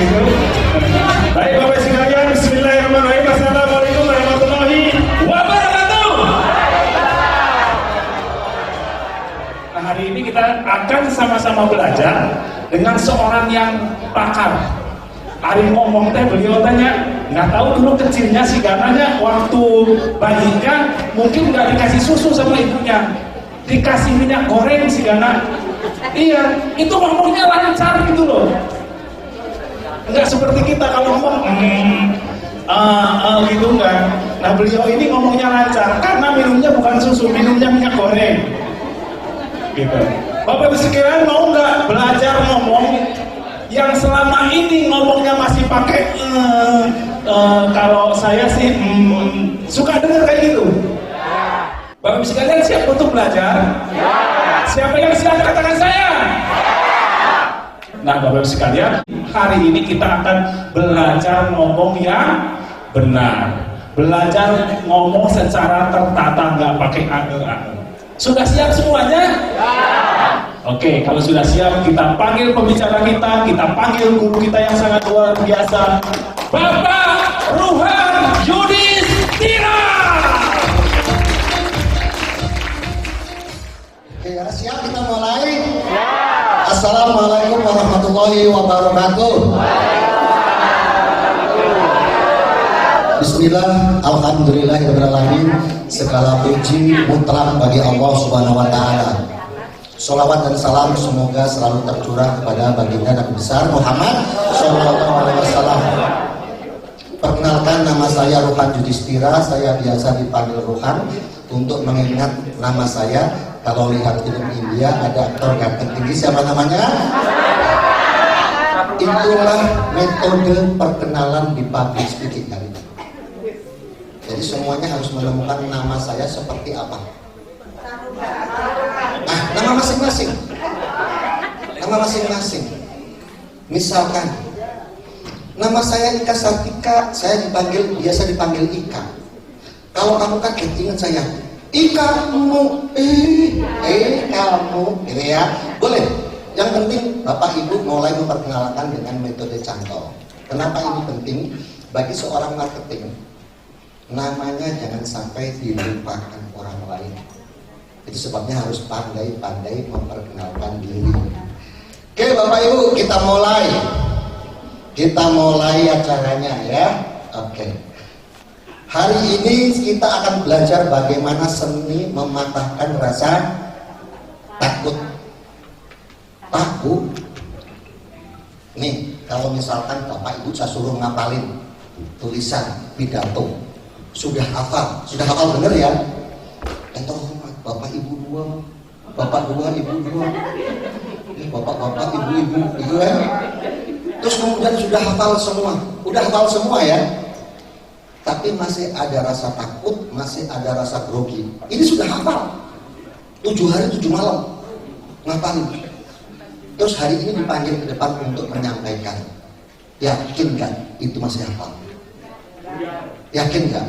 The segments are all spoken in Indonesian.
gitu. Baik Bapak sekalian, bismillahirrahmanirrahim. Assalamualaikum warahmatullahi wabarakatuh. Nah, hari ini kita akan sama-sama belajar dengan seorang yang pakar. Ari ngomong teh, beliau tanya, nggak tahu dulu kecilnya si gananya waktu bayinya mungkin nggak dikasih susu sama ibunya, dikasih minyak goreng si gana. Iya, itu ngomongnya lancar gitu loh. Nggak seperti kita kalau ngomong gitu enggak. Nah, beliau ini ngomongnya lancar karena minumnya bukan susu, minumnya minyak goreng. Gitu. Bapak sekalian mau nggak belajar ngomong yang selama ini ngomongnya masih pakai kalau saya sih suka dengar kayak gitu. Bapak sekalian siap untuk belajar? Siapa yang siap katakan saya? Nah, Bapak sekalian, hari ini kita akan belajar ngomong yang benar, belajar ngomong secara tertata, nggak pakai ane-ane. Sudah siap semuanya? Oke, kalau sudah siap, kita panggil pembicara kita panggil guru kita yang sangat luar biasa, Bapak Ruhan Yudhistira. Oke, siap, kita mulai. Assalamualaikum warahmatullahi wabarakatuh. Bismillah, alhamdulillahirrahmanirrahim. Segala puji mutlak bagi Allah Subhanahu wa Ta'ala. Sholawat dan salam semoga selalu tercurah kepada baginda Nabi besar Muhammad Sallallahu Alaihi Wasallam. Perkenalkan, nama saya Ruhan Yudhistira. Saya biasa dipanggil Ruhan untuk mengingat nama saya. Kalau lihat film India ada aktor ganteng tinggi, siapa namanya? Itulah metode perkenalan di public speaking kali ini. Jadi semuanya harus menemukan nama saya seperti apa. Nah, nama masing-masing. Nama masing-masing. Misalkan nama saya Ika Sartika, saya biasa dipanggil Ika. Kalau kamu kaget ingat saya, Ikamu, kamu, gitu ya. Boleh. Yang penting Bapak Ibu mulai memperkenalkan dengan metode cantol. Kenapa ini penting? Bagi seorang marketing, namanya jangan sampai dilupakan orang lain. Itu sebabnya harus pandai-pandai memperkenalkan diri. Oke Bapak Ibu, kita mulai acaranya ya. Oke. Hari ini kita akan belajar bagaimana seni mematahkan rasa takut. Takut. Nih, kalau misalkan Bapak Ibu saya suruh ngapalin tulisan pidato, sudah hafal bener ya? Entar Bapak Ibu dua, Bapak dua, Ibu dua, Bapak Ibu gitu ya. Terus kemudian sudah hafal semua ya. Tapi masih ada rasa takut, masih ada rasa grogi. Ini sudah hafal 7 hari 7 malam ngapalin. Terus hari ini dipanggil ke depan untuk menyampaikan. Yakin gak itu masih hafal? Yakin gak?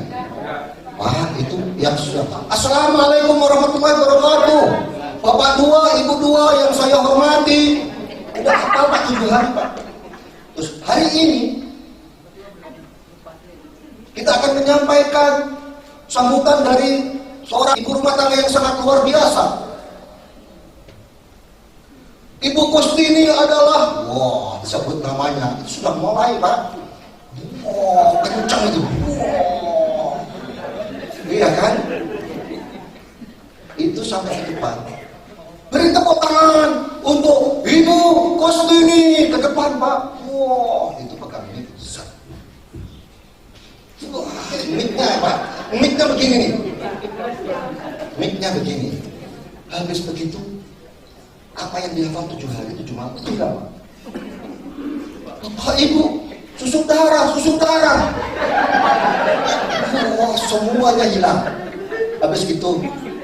Wah, itu yang sudah. Assalamualaikum warahmatullahi wabarakatuh. Bapak dua, Ibu dua yang saya hormati. Udah hafal Pak 7 hari Pak. Terus hari ini kita akan menyampaikan sambutan dari seorang ibu rumah tangga yang sangat luar biasa. Ibu Kustini adalah, disebut namanya, itu sudah mulai Pak. Kencang itu. Iya kan? Itu sampai ke depan. Beri tepuk tangan untuk Ibu Kustini ke depan Pak. Itu pegang ini. Mic-nya apa? Mic-nya begini nih. Mic-nya begini. Habis begitu, apa yang dihafal 7 hari 7 malam itu enggak Pak? Bapak Ibu, susuk darah. Wah, semuanya hilang. Habis itu,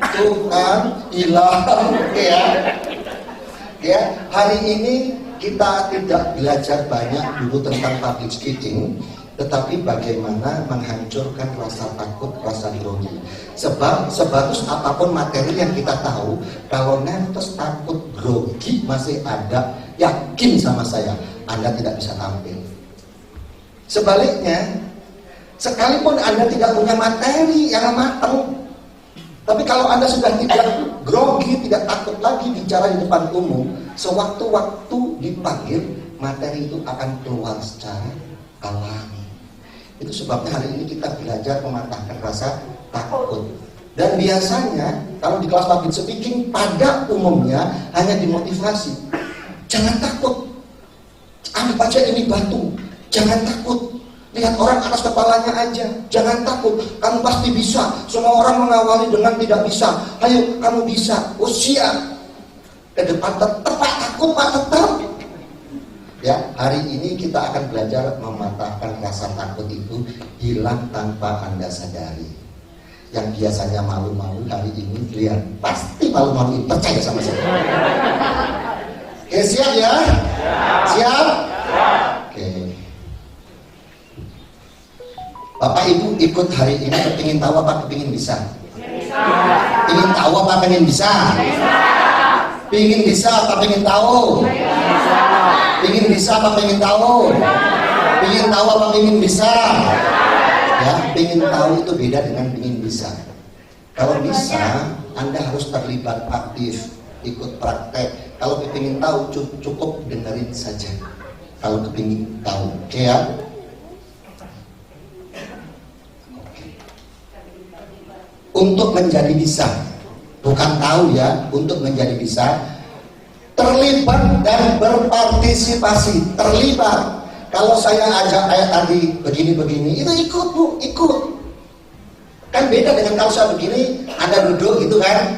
tuh kan hilang ya. Hari ini kita tidak belajar banyak dulu tentang public speaking, tetapi bagaimana menghancurkan rasa takut, rasa grogi. Sebab sebagus apapun materi yang kita tahu, kalau nervous, takut, grogi masih ada, yakin sama saya, Anda tidak bisa tampil. Sebaliknya, sekalipun Anda tidak punya materi yang matang, tapi kalau Anda sudah tidak grogi, tidak takut lagi bicara di depan umum, sewaktu-waktu dipanggil, materi itu akan keluar secara alami. Itu sebabnya hari ini kita belajar mematahkan rasa takut. Dan biasanya kalau di kelas public speaking pada umumnya hanya dimotivasi. Jangan takut. Anggap aja ini batu. Jangan takut. Lihat orang atas kepalanya aja. Jangan takut. Kamu pasti bisa. Semua orang mengawali dengan tidak bisa. Ayo kamu bisa. Oh siap. Ke depan tetap takut Pak, tetap. Ya, hari ini kita akan belajar mematahkan rasa takut itu hilang tanpa Anda sadari. Yang biasanya malu-malu hari ini lihat pasti malu-malu, percaya sama saya. Oke, siap ya? Siap? Oke. Bapak Ibu ikut hari ini kepingin tahu apa kepingin bisa? Ingin tahu apa pengen bisa? Pingin bisa apa pengen tahu? Pingin bisa apa pengen tahu? Pingin tahu apa pingin bisa? Ya, pingin tahu itu beda dengan pingin bisa. Kalau bisa, Anda harus terlibat aktif, ikut praktek. Kalau kepingin tahu, cukup dengerin saja. Kalau kepingin tahu, oke ya? Untuk menjadi bisa, bukan tahu ya, untuk menjadi bisa, terlibat dan berpartisipasi. Terlibat. Kalau saya ajak kayak tadi begini-begini, itu ikut Bu, ikut. Kan beda dengan kalau saya begini, Anda duduk gitu kan,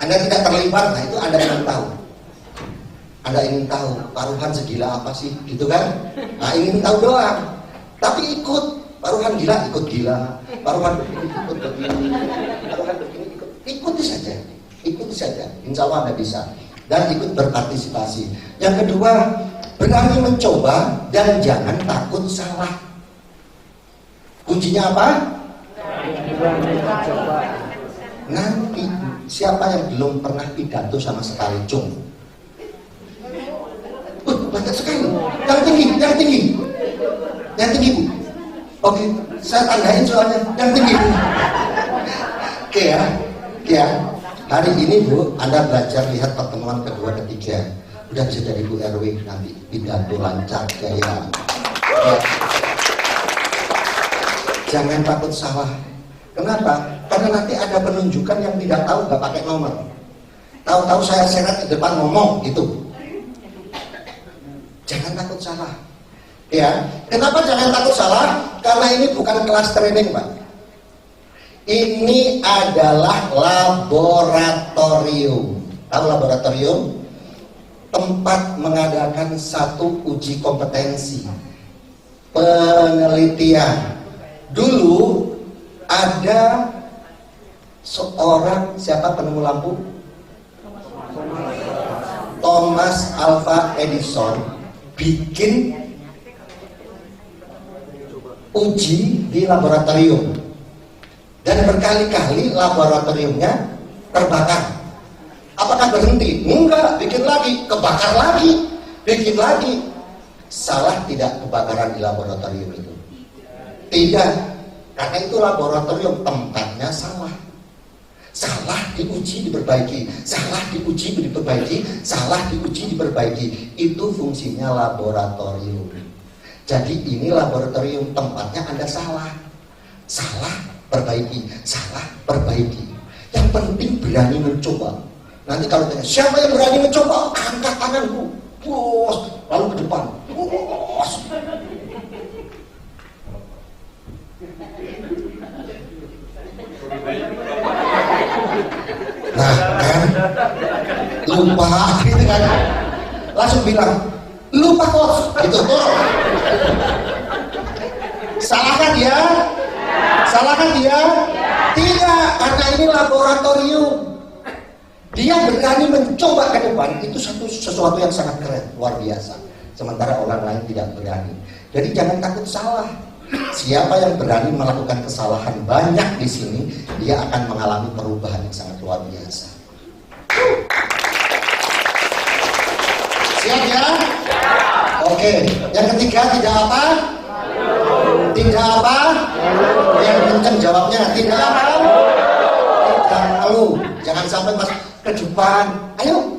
Anda tidak terlibat, nah itu Anda ingin tahu. Anda ingin tahu, Pak Ruhan segila apa sih, gitu kan? Nah ingin tahu doang. Tapi ikut, Pak Ruhan gila, ikut gila. Pak Ruhan begini, ikut begini. Pak Ruhan begini, ikuti saja. Ikuti saja, insya Allah Anda bisa. Dan ikut berpartisipasi. Yang kedua, berani mencoba dan jangan takut salah. Kuncinya apa? Nanti siapa yang belum pernah pidato sama sekali, cung? Banyak sekali. Yang tinggi, yang tinggi, yang tinggi Bu. Oke, saya tandain soalnya yang tinggi Bu. Oke ya, oke ya. Hari ini Bu, Anda belajar lihat pertemuan kedua ketiga. Udah bisa jadi Bu RW nanti pidato lancar gaya. Ya. Jangan takut salah. Kenapa? Karena nanti ada penunjukan yang tidak tahu nggak pakai nomor. Tahu-tahu saya seret ke depan ngomong gitu. Jangan takut salah. Ya. Kenapa jangan takut salah? Karena ini bukan kelas training Pak. Ini adalah laboratorium. Tahu laboratorium? Tempat mengadakan satu uji kompetensi, penelitian. Dulu ada seorang, siapa penemu lampu? Thomas Alva Edison bikin uji di laboratorium. Dan berkali-kali laboratoriumnya terbakar. Apakah berhenti? Enggak, bikin lagi, kebakar lagi, bikin lagi. Salah tidak kebakaran di laboratorium itu? Tidak, karena itu laboratorium tempatnya salah. Salah diuji diperbaiki, salah diuji diperbaiki, salah diuji diperbaiki. Itu fungsinya laboratorium. Jadi ini laboratorium tempatnya Anda salah. Salah, perbaiki, salah, perbaiki. Yang penting berani mencoba. Nanti kalau tanya, siapa yang berani mencoba? Angkat tanganku. Bos, lalu ke depan. Bos. Nah, kan? Lupa, gitu kan? Langsung bilang, lupa bos, gitu tuh. Salahkan dia? Salahkan dia? Tidak, karena ini laboratorium. Dia berani mencoba ke depan, itu sesuatu yang sangat keren, luar biasa. Sementara orang lain tidak berani. Jadi jangan takut salah. Siapa yang berani melakukan kesalahan banyak di sini, dia akan mengalami perubahan yang sangat luar biasa. Siap? Siap ya? Oke. Yang ketiga tidak apa? Tidak apa? Yang kenceng jawabnya tidak apa? Tidak malu. Jangan sampai mas ke depan. Ayo.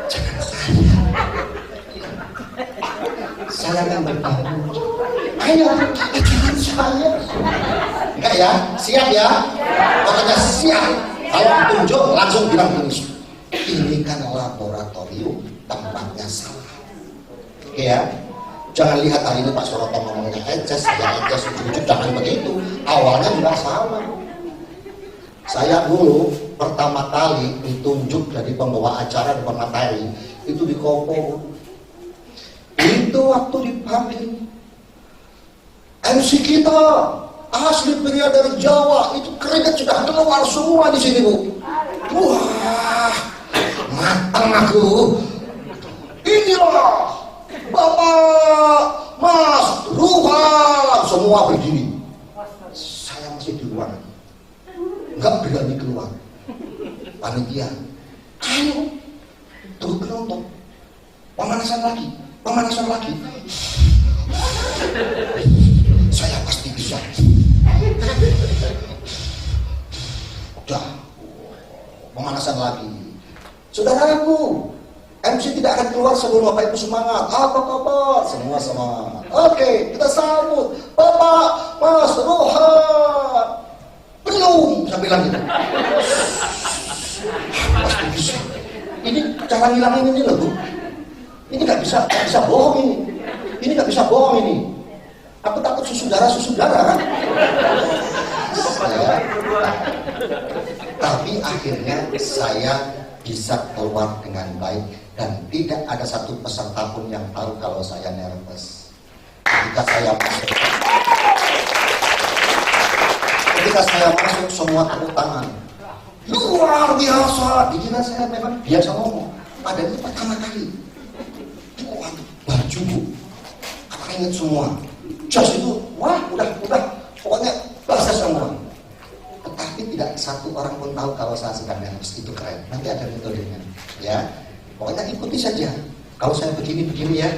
Jangan saya kan berbahu. Ayo, jangan saya. Enggak ya? Siap ya? Pokoknya siap. Kalau ditunjuk langsung bilang gini. Ini kan laboratorium, tempatnya salah. Oke ya? Jangan lihat hari ini Pak Suroto ngomongnya ejes, ya ejes, ujung-ujung jangan begitu. Awalnya juga sama. Saya dulu pertama kali ditunjuk jadi pembawa acara di Matahari itu di Kopo. Itu waktu dipanggil MC kita asli pria dari Jawa, itu keringat sudah keluar semua di sini Bu. Wah, matang aku. Inilah Bapak Mas Ruhan, semua berdiri. Saya masih di luar, nggak berani keluar. Panitia, ayo turun penonton, pemanasan lagi. Saya pasti bisa. Udah, pemanasan lagi. Saudaraku, MC tidak akan keluar sebelum Bapak Ibu semangat. Apa kabar? Semua semangat. Oke, kita sambut Bapak Mas Rohan. Belum, saya bilang gitu. Pasti bisa. Ini cara ngilangin ini loh Bu. Ini nggak bisa bohong ini. Ini nggak bisa bohong ini. Aku takut susu darah kan. Tapi akhirnya saya bisa keluar dengan baik dan tidak ada satu peserta pun yang tahu kalau saya nervous. Ketika saya masuk semua tepuk tangan. Luar biasa. Dikira saya memang biasa ngomong. Padahal itu pertama kali. Baju Bu, apa ingat semua? Jas itu, wah udah, pokoknya basah semua. Tetapi tidak satu orang pun tahu kalau saya sedang nervous. Itu keren. Nanti ada metodenya, ya. Pokoknya ikuti saja. Kalau saya begini ya.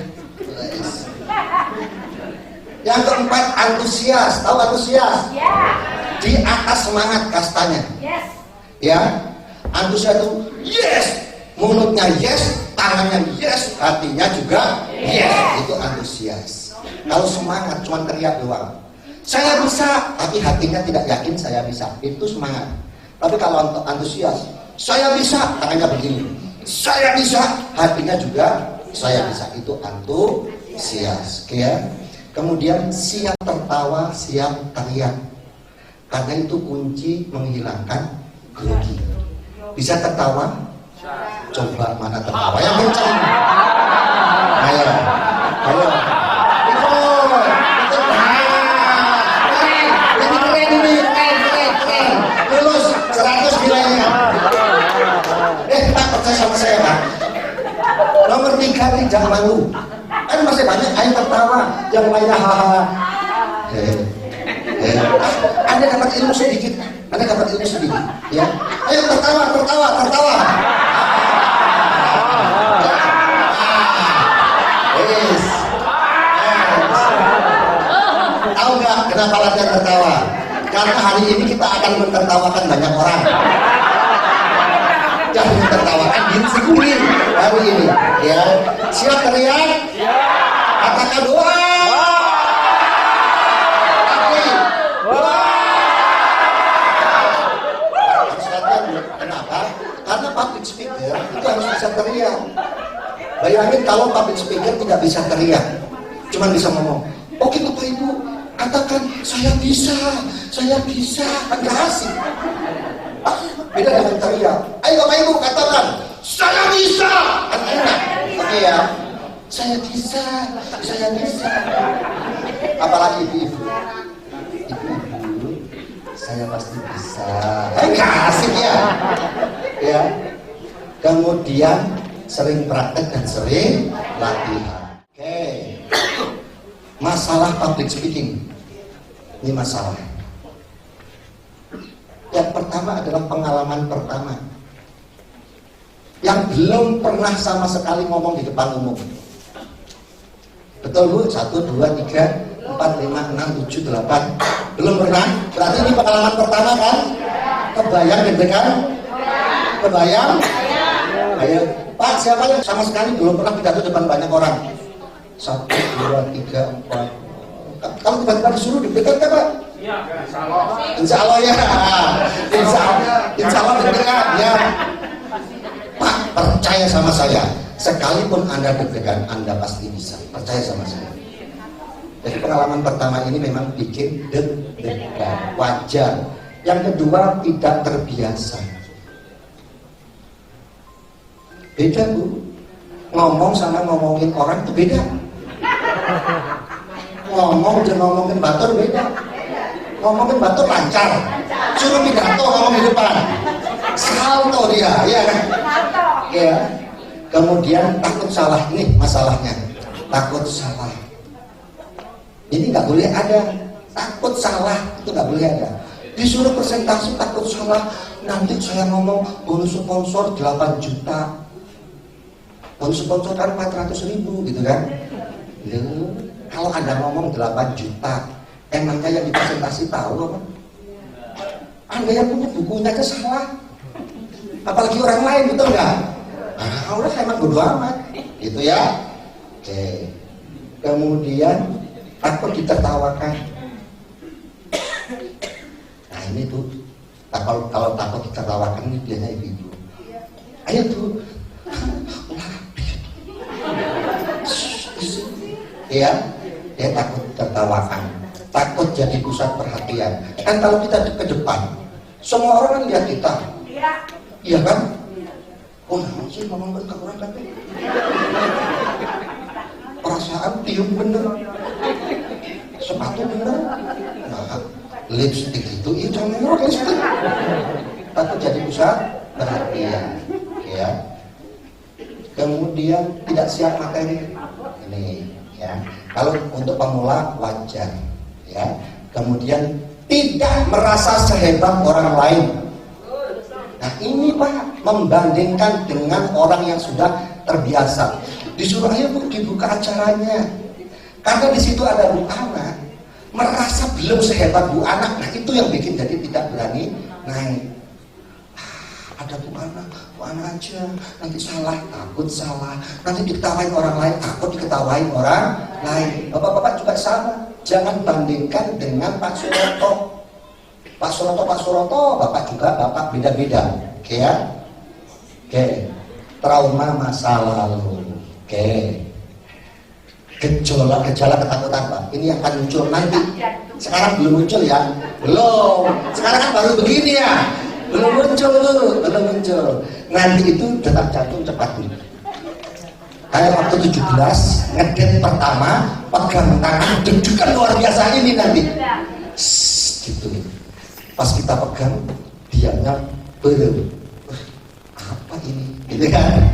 Yang keempat, antusias. Tahu antusias? Di atas semangat kastanya. Ya, antusias itu yes, mulutnya yes, tangannya yes, hatinya juga yes. Itu antusias. Kalau semangat cuma teriak doang, saya bisa, tapi hatinya tidak yakin saya bisa, itu semangat. Tapi kalau antusias, saya bisa, tangannya begini, saya bisa, hatinya juga saya bisa, itu antusias. Oke ya. Kemudian siap tertawa, siap teriak, karena itu kunci menghilangkan grogi. Bisa tertawa? Coba mana tertawa yang kencang? Ayo. Ini keren. Lulus 100 nilainya. Tak percaya sama saya Pak. Nomor 3, tidak malu. Kan masih banyak ayo tertawa, yang lainnya haha. Anda dapat ilmu sedikit, ya. Ayo tertawa. Tahu nggak kenapa latihan tertawa? Karena hari ini kita akan mentertawakan banyak orang. Jangan mentertawakan diri sendiri hari ini, ya. Siap teriak? Katakan doa. Karena public speaker itu harus bisa teriak. Bayangin kalau public speaker tidak bisa teriak, cuma bisa ngomong. Oke Bapak Ibu, katakan saya bisa, kan gak asik. Beda dengan teriak. Ayo Bapak Ibu katakan, saya bisa, kan enak. Oke ya, saya bisa. Apalagi ibu-ibu, saya pasti bisa. Gak asik ya. Ya. Kemudian sering praktek dan sering latihan. Oke. Masalah public speaking. Ini masalah. Yang pertama adalah pengalaman pertama. yang belum pernah sama sekali ngomong di depan umum? Betul Bu? 1, 2, 3, 4, 5, 6, 7, 8. Belum pernah? Berarti ini pengalaman pertama kan? Kebayang deg-degan? Kebayang? Ayo, Pak, siapa yang sama sekali belum pernah pidato depan banyak orang? 1, 2, 3, 4. Kalau tiba-tiba disuruh deg-degan kan Pak? Iya, insya Allah. Insya Allah ya. Insya Allah deg-degan ya. Pak, percaya sama saya. Sekalipun Anda deg-degan, Anda pasti bisa. Percaya sama saya. Jadi pengalaman pertama ini memang bikin deg-degan, wajar. Yang kedua, tidak terbiasa. Beda Bu. Ngomong sama ngomongin orang itu beda. Ngomong dan ngomongin batur beda. Ngomongin batur lancar. Suruh pidato ngomong di depan. Salto dia, ya kan? Ya. Kemudian takut salah, ini masalahnya. Takut salah. Ini nggak boleh ada. Takut salah itu nggak boleh ada. Disuruh presentasi takut salah. Nanti saya ngomong bonus sponsor 8 juta. Bonus sponsor kan 400.000 gitu kan. Loh, kalau Anda ngomong 8 juta, emangnya yang dipresentasi tahu apa? Anda yang punya bukunya aja salah. Apalagi orang lain, betul nggak? Ah, udah emang bodo amat, gitu ya. Oke. Kemudian takut ditertawakan. Nah ini tuh, kalau takut ditertawakan ini biasanya ibu. Ayo tuh, ya, dia takut tertawakan, takut jadi pusat perhatian. Kan kalau kita ke depan, semua orang kan lihat kita, iya kan? Oh, nah, sih ngomong ke orang kan? Perasaan tiup bener, sepatu bener, nah, lipstick itu jangan merah lipstick. Takut jadi pusat perhatian, ya. Kemudian tidak siap materi, ini, ya. Kalau untuk pemula wajar, ya. Kemudian tidak merasa sehebat orang lain. Nah ini Pak, membandingkan dengan orang yang sudah terbiasa. Disuruh ayo Bu dibuka acaranya. Karena di situ ada Bu Ana, merasa belum sehebat Bu Ana. Nah itu yang bikin jadi tidak berani naik. Ada Bu Ana aja, nanti salah, takut salah. Nanti diketawain orang lain, takut diketawain orang lain. Bapak-bapak juga sama. Jangan bandingkan dengan Pak Suroto. Pak Suroto, Bapak juga, Bapak beda-beda. Oke ya? Oke. Trauma masa lalu. Oke. Gejala ketakutan Pak. Ini yang akan muncul nanti. Sekarang belum muncul ya? Belum. Sekarang kan baru begini ya? Belum muncul. Nanti itu detak jantung cepat tuh. Kayak waktu 17 ngedate pertama, pegang tangan, deg-degan luar biasa ini nanti. Gitu. Pas kita pegang, diamnya belum. Apa ini? Gitu kan?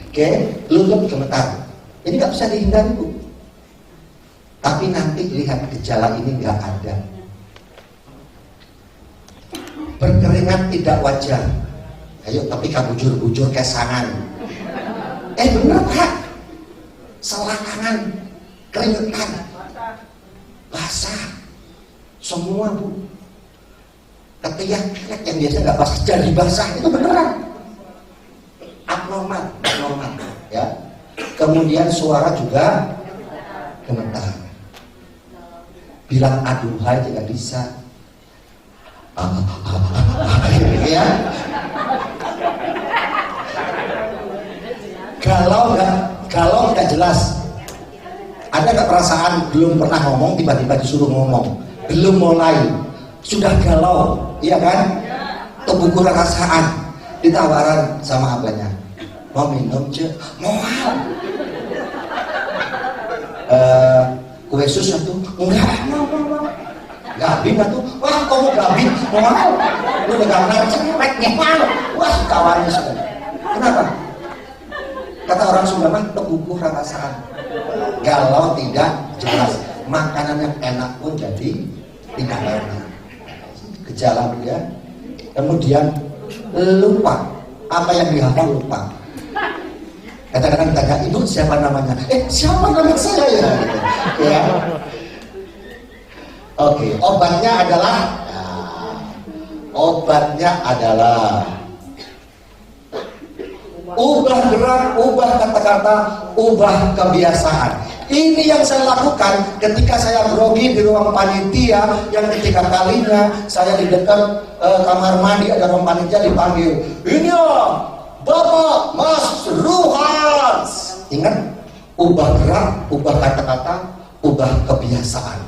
Oke, lutut gemetar. Ini nggak bisa dihindari Bu. Tapi nanti lihat gejala ini nggak ada. Berkeringat tidak wajar. Ayo, tapi kamu bujur-bujur kesangan. Bener Pak. Selakangan, keringetan, basah, semua Bu. Ketiak yang biasa nggak basah jadi basah, itu beneran. Abnormal, ya. Kemudian suara juga gemetar. Bilang aduhai tidak bisa. Ya. Galau nggak jelas. Ada nggak perasaan belum pernah ngomong tiba-tiba disuruh ngomong, belum mulai sudah galau, iya kan? Tubuh kurang rasaan, ditawaran sama abahnya, mau minum cek, mau kue sus satu, enggak mau. Gabin tuh, wah kamu gabin, mau, lu pegangan cepetnya, wah kawannya sudah. Kenapa? Kata orang Sunda mah teguh rasaan, galau tidak jelas, makanan yang enak pun jadi tidak enak. Gejala dia. Kemudian lupa, apa yang dihafal lupa. Kadang-kadang ditanya, ibu siapa namanya? Siapa nama saya ya? Ya. Oke, obatnya adalah ubah gerak, ubah kata-kata, ubah kebiasaan. Ini yang saya lakukan ketika saya grogi di ruang panitia, yang ketika kalinya saya di dekat kamar mandi ada ruang panitia dipanggil, ini ya Bapak Mas Ruhans. Ingat, ubah gerak, ubah kata-kata, ubah kebiasaan.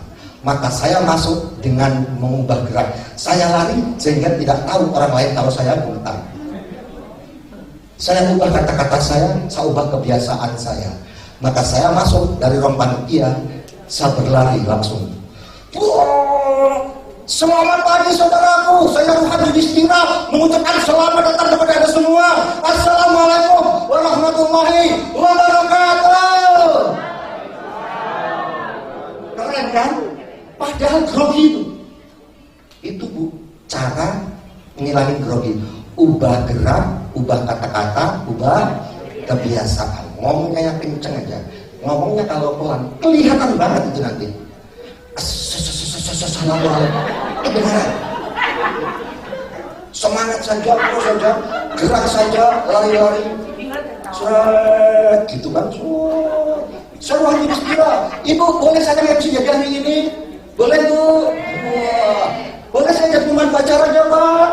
Maka saya masuk dengan mengubah gerak. Saya lari sehingga tidak tahu orang lain kalau saya gemetar. Saya ubah kata-kata saya ubah kebiasaan saya. Maka saya masuk dari ruang panitia, saya berlari langsung. Selamat pagi saudaraku, saya Ruhan Yudhistira mengucapkan selamat datang kepada Anda semua. Assalamualaikum warahmatullahi wabarakatuh. Keren kan? Padahal grogi itu Bu, cara ngilangin grogi. Ubah gerak, ubah kata-kata, ubah kebiasaan. Ngomongnya yang kenceng aja. Ngomongnya kalau pelan, kelihatan banget itu nanti. Assalamualaikum. Kedengaran. Semangat saja, terus saja, gerak saja, lari-lari. Seret, gitu kan. Seruan Yudhistira. Ibu, boleh saya MC jadi hari ini? Boleh Bu? Boleh saya jadi teman pacar aja Pak?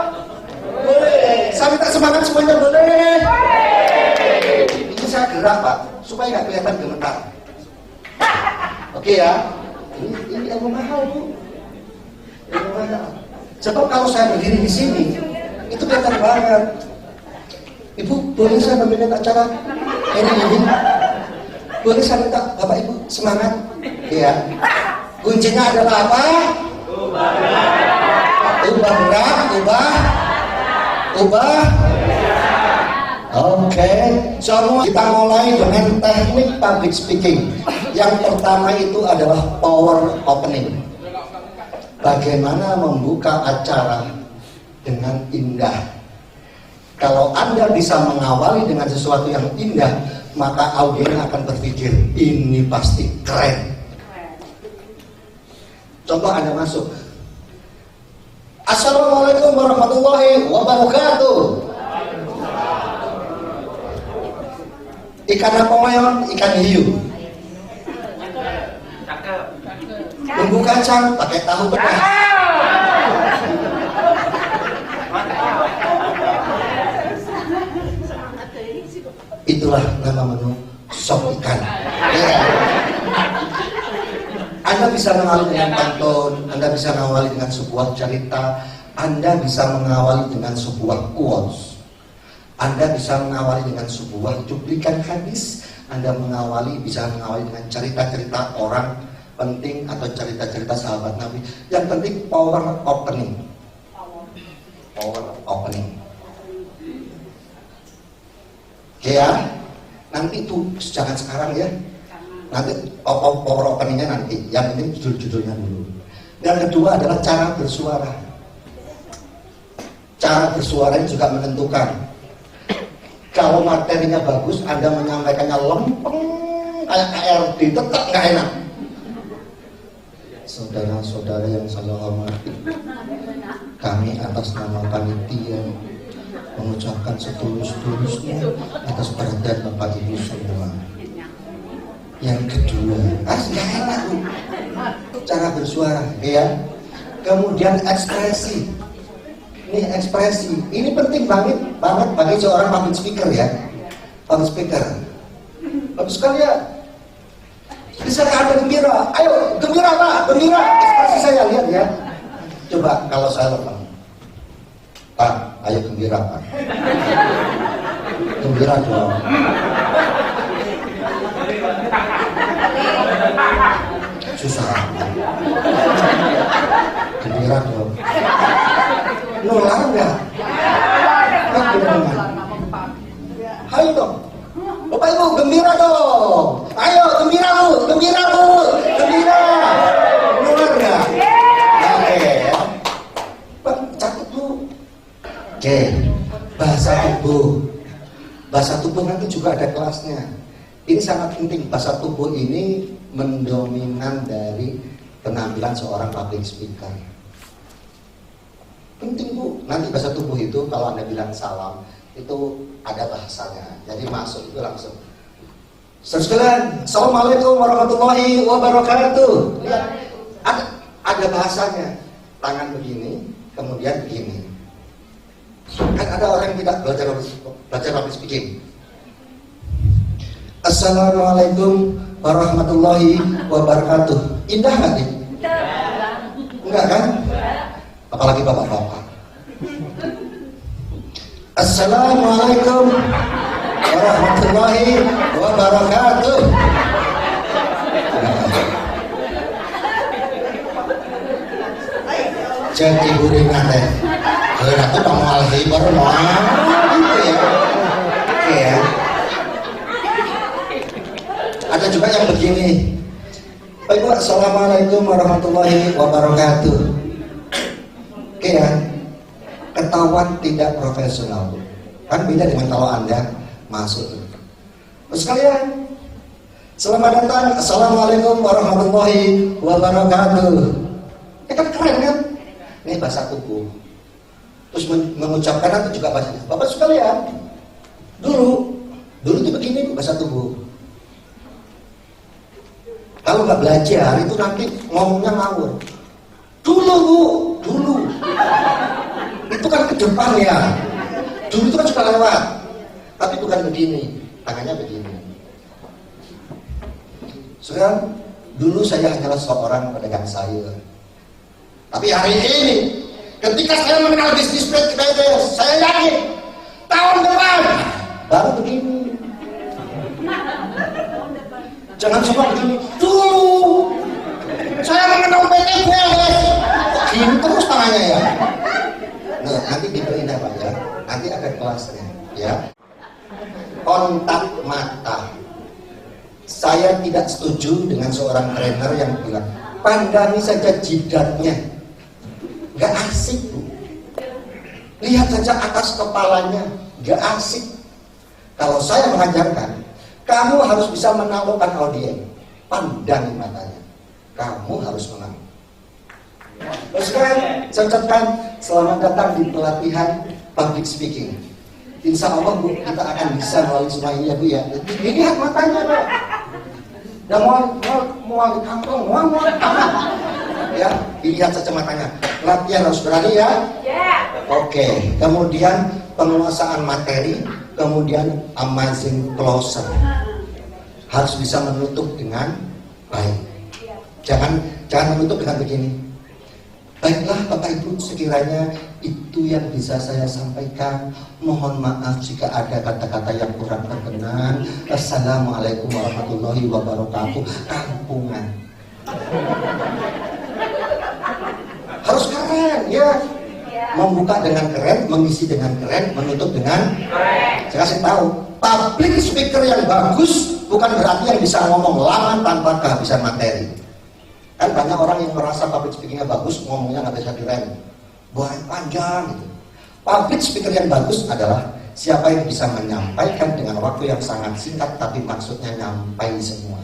Boleh. Saya minta semangat semuanya, boleh? Ini saya gerak Pak, supaya nggak kelihatan gemetar. Oke ya. Ini ilmu mahal Bu. Ilmu mahal. Sebab kalau saya berdiri di sini, itu kelihatan banget. Ibu, boleh saya memimpin acara ini? Boleh saya minta Bapak Ibu semangat? Iya. Kuncinya adalah apa? Ubah gerak, ubah. Oke, semua kita mulai dengan teknik public speaking. Yang pertama itu adalah power opening. Bagaimana membuka acara dengan indah. Kalau Anda bisa mengawali dengan sesuatu yang indah, maka audiens akan berpikir, ini pasti keren. Contoh Anda masuk. Assalamualaikum warahmatullahi wabarakatuh. Ikan apa yang? Ikan hiu. Bumbu kacang pakai tahu pedas. Itulah nama menu sop ikan. Ya. Anda bisa mengawali dengan pantun, Anda bisa mengawali dengan sebuah cerita, Anda bisa mengawali dengan sebuah quotes, Anda bisa mengawali dengan sebuah cuplikan hadis, Anda bisa mengawali dengan cerita-cerita orang penting atau cerita-cerita sahabat Nabi. Yang penting power opening. Power opening. Oke ya, nanti itu jangan sekarang ya. Nanti power openingnya nanti. Yang ini judul-judulnya dulu. Yang kedua adalah cara bersuara. Cara bersuara ini juga menentukan. Kalau materinya bagus, Anda menyampaikannya lempeng kayak KRD, tetap nggak enak. Saudara-saudara yang saya hormati, kami atas nama panitia mengucapkan setulus-tulusnya atas perhatian Bapak Ibu semua. Yang kedua, nggak enak Bu, cara bersuara, ya. Kemudian ekspresi. Ini ekspresi, ini penting banget bagi seorang public speaker ya. Public speaker, bagus sekali ya. Bisa ada gembira, ayo gembira Pak, gembira. Ekspresi saya lihat ya. Coba kalau saya lepas, Pak, ayo gembira Pak. Gembira dong. Susah. Gembira dong. Nular enggak? Ayo dong. Bapak Ibu gembira dong. Ayo gembira Bu, gembira Bu, gembira. Nular enggak? Oke. Catat Bu. Oke. Bahasa tubuh. Bahasa tubuh nanti juga ada kelasnya. Ini sangat penting, bahasa tubuh ini mendominan dari penampilan seorang public speaker. Penting Bu, nanti bahasa tubuh itu kalau Anda bilang salam, itu ada bahasanya. Jadi masuk itu langsung. Sekalian, Assalamualaikum warahmatullahi wabarakatuh. Lihat, ada bahasanya. Tangan begini, kemudian begini. Kan ada orang yang tidak belajar public speaking. Assalamualaikum warahmatullahi wabarakatuh. Indah nggak nih? Enggak kan? Apalagi bapak-bapak. Assalamualaikum warahmatullahi wabarakatuh. Jadi buringan deh. Kalau aku mau alhi baru mau gitu ya. Oke ya. Ada juga yang begini. Baik Bu, Assalamualaikum warahmatullahi wabarakatuh. Oke ya. Ketahuan tidak profesional. Kan beda dengan kalau Anda masuk. Terus kalian, selamat datang. Assalamualaikum warahmatullahi wabarakatuh. Kan keren kan? Ini bahasa tubuh. Terus mengucapkan itu juga bahasa. Bapak sekalian, dulu itu begini bahasa tubuh. Kalau nggak belajar itu nanti ngomongnya ngawur. Dulu. Itu kan ke depan ya. Dulu itu kan sudah lewat. Tapi bukan begini, tangannya begini. Saudara, dulu saya hanyalah seorang pedagang sayur. Tapi hari ini, ketika saya mengenal bisnis PTS, saya yakin tahun depan baru begini. Jangan cuma begini. Dulu saya mengenal PTS, gini terus tangannya ya. Nah, nanti diberi Pak ya. Nanti ada kelasnya ya. Kontak mata. Saya tidak setuju dengan seorang trainer yang bilang pandangi saja jidatnya. Gak asik Bu. Lihat saja atas kepalanya. Gak asik. Kalau saya mengajarkan, kamu harus bisa menaklukkan audiens. Pandangi matanya. Kamu harus menang. Terus sekarang saya ucapkan selamat datang di pelatihan public speaking. Insya Allah Bu, kita akan bisa melalui semua ini ya Bu ya. Lihat matanya Bu. Dan mau kampung, mau ya, dilihat saja matanya. Latihan harus berani ya. Oke. Kemudian penguasaan materi, kemudian amazing closer. Harus bisa menutup dengan baik. Jangan menutup dengan begini. Baiklah Bapak Ibu, sekiranya itu yang bisa saya sampaikan. Mohon maaf jika ada kata-kata yang kurang berkenan. Assalamualaikum warahmatullahi wabarakatuh. Kampungan. Harus keren ya. Membuka dengan keren, mengisi dengan keren, menutup dengan keren. Saya kasih tahu, public speaker yang bagus bukan berarti yang bisa ngomong lama tanpa kehabisan materi. Kan banyak orang yang merasa public speakingnya bagus, ngomongnya nggak bisa keren, buat panjang gitu. Public speaker yang bagus adalah siapa yang bisa menyampaikan dengan waktu yang sangat singkat tapi maksudnya nyampai semua.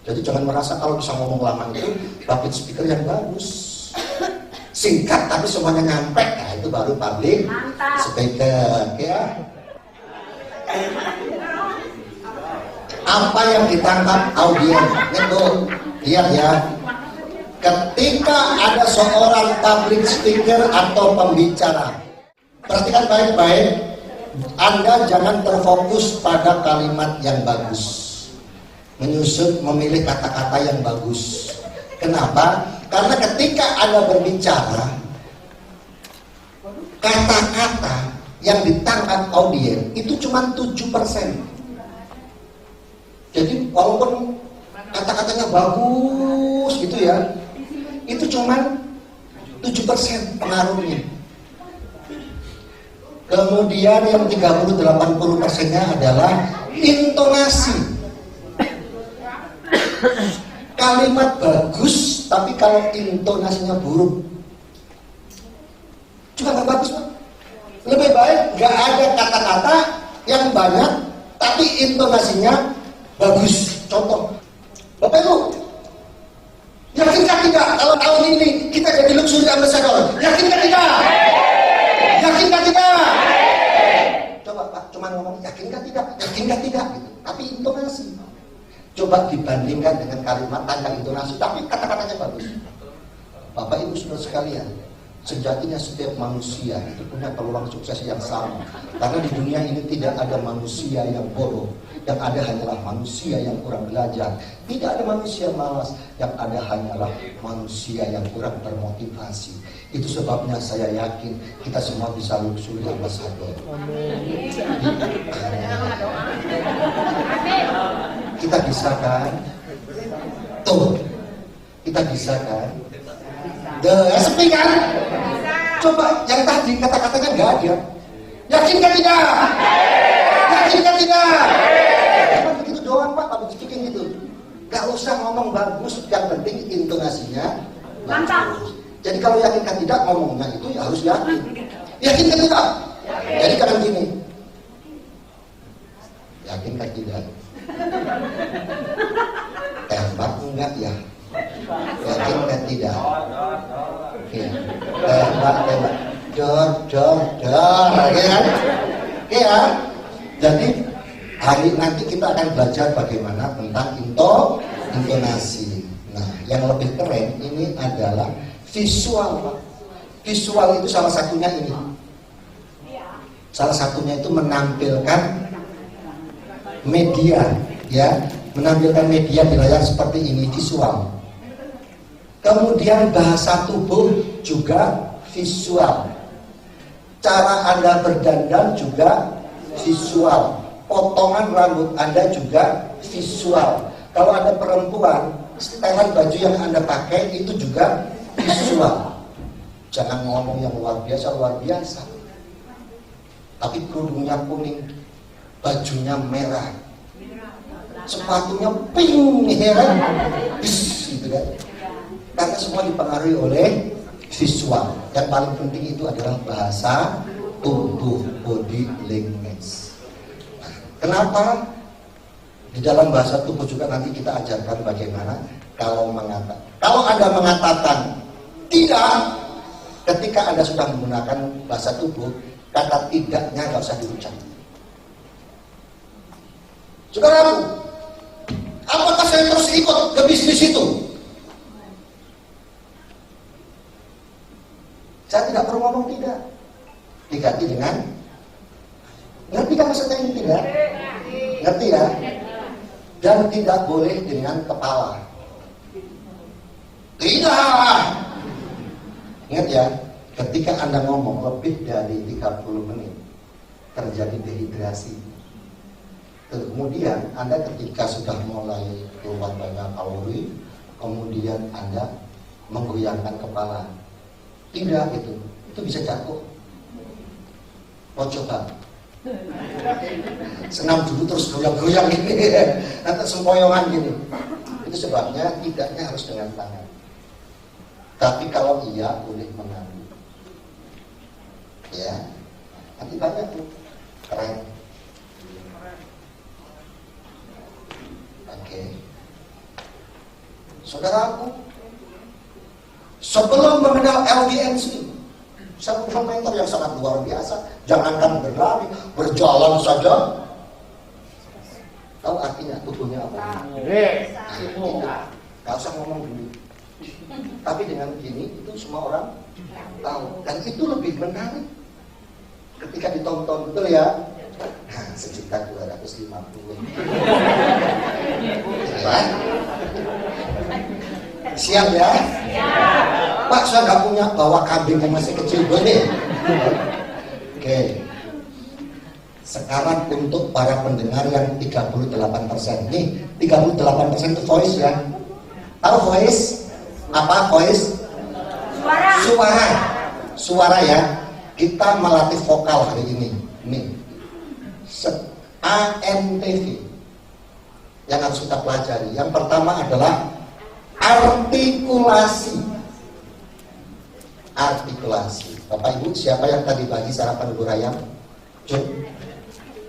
Jadi jangan merasa kalau bisa ngomong lama itu public speaker yang bagus. Singkat tapi semuanya nyampe, nah itu baru public speaker ya. Apa yang ditangkap audiens itu lihat ya. Ketika ada seorang public speaker atau pembicara, perhatikan baik-baik. Anda jangan terfokus pada kalimat yang bagus, menyusun memilih kata-kata yang bagus. Kenapa? Karena ketika Anda berbicara, kata-kata yang ditangkap audiens itu cuma 7%. Jadi walaupun kata-katanya bagus gitu ya, itu cuma 7% pengaruhnya. Kemudian yang 30-80%-nya adalah intonasi. Kalimat bagus, tapi kalau intonasinya buruk, juga nggak bagus Pak. Lebih baik nggak ada kata-kata, yang banyak tapi intonasinya bagus. Contoh, Bapak Ibu, yakinkah tidak kalau tahun ini kita jadi luxury ambassador? Yakinkah tidak? Yakinkah tidak? Coba Pak, cuma ngomong yakinkah tidak? Yakinkah tidak? Gitu. Tapi intonasi. Coba dibandingkan dengan kalimat tanpa intonasi, tapi kata-katanya bagus. Bapak Ibu saudara sekalian, sejatinya setiap manusia itu punya peluang sukses yang sama. Karena di dunia ini tidak ada manusia yang bodoh, yang ada hanyalah manusia yang kurang belajar. Tidak ada manusia malas, yang ada hanyalah manusia yang kurang termotivasi. Itu sebabnya saya yakin kita semua bisa luxury ambassador. Kita bisa kan? Tuh, kita bisa kan? Sepi kan? Coba yang tadi kata-katanya nggak ada. Yakinkah tidak? Yakinkah tidak? Cuma begitu doang Pak, kalau bikin gitu. Gak usah ngomong bagus, yang penting intonasinya mantap. Jadi kalau yakinkah tidak, ngomongnya itu ya harus yakin. Yakinkah tidak? Jadi kadang gini. Yakinkah tidak? Tembak enggak ya? Yakinkah tidak? Ya. Tembak. Dor, ya kan? Ya. Jadi hari nanti kita akan belajar bagaimana tentang intonasi. Nah, yang lebih keren ini adalah visual. Visual itu salah satunya ini. Salah satunya itu menampilkan media, ya, menampilkan media di layar seperti ini, visual. Kemudian bahasa tubuh juga visual. Cara Anda berdandan juga visual. Potongan rambut Anda juga visual. Kalau Anda perempuan, setelan baju yang Anda pakai itu juga visual. Jangan ngomong yang luar biasa. Tapi kerudungnya kuning, bajunya merah, sepatunya pink, ya kan? Gitu kan? Karena semua dipengaruhi oleh visual. Yang paling penting itu adalah bahasa tubuh, body language. Kenapa? Di dalam bahasa tubuh juga nanti kita ajarkan bagaimana kalau Anda mengatakan tidak, ketika Anda sudah menggunakan bahasa tubuh, kata tidaknya nggak usah diucap. Saudaraku, apakah saya terus ikut ke bisnis itu? Saya tidak perlu ngomong tidak. Diganti dengan, ngerti kan maksudnya ini tidak? Ngerti ya? Dan tidak boleh dengan kepala. Tidak. Ingat ya, ketika Anda ngomong lebih dari 30 menit terjadi dehidrasi. Kemudian Anda ketika sudah mulai keluar banyak kalori, kemudian Anda menggoyangkan kepala. Tidak, itu bisa jatuh. Mau coba? Senam dulu terus goyang-goyang gini, nanti sempoyongan gini. Itu sebabnya tidaknya harus dengan tangan. Tapi kalau iya boleh mengambil. Ya, nanti banyak tuh keren. Oke, saudaraku, sebelum mengenal LDNC, saya punya mentor yang sangat luar biasa. Jangankan berlari, berjalan saja. Tahu artinya tubuhnya apa? Nah, gak usah ngomong dulu. Tapi dengan gini itu semua orang tahu. Dan itu lebih menarik ketika ditonton, betul ya? Nah, 1.250.000. Ya. Siap ya? Siap. Pak, saya nggak punya, bawa kambing yang masih kecil, boleh? Oke. Sekarang untuk para pendengar yang 38%. Nih, 38% itu voice ya. Tahu voice? Apa voice? Suara. Suara ya. Kita melatih vokal hari ini. Nih. ANTV. Yang harus kita pelajari. Yang pertama adalah artikulasi. Artikulasi. Bapak Ibu, siapa yang tadi bagi sarapan bubur ayam? Cuk.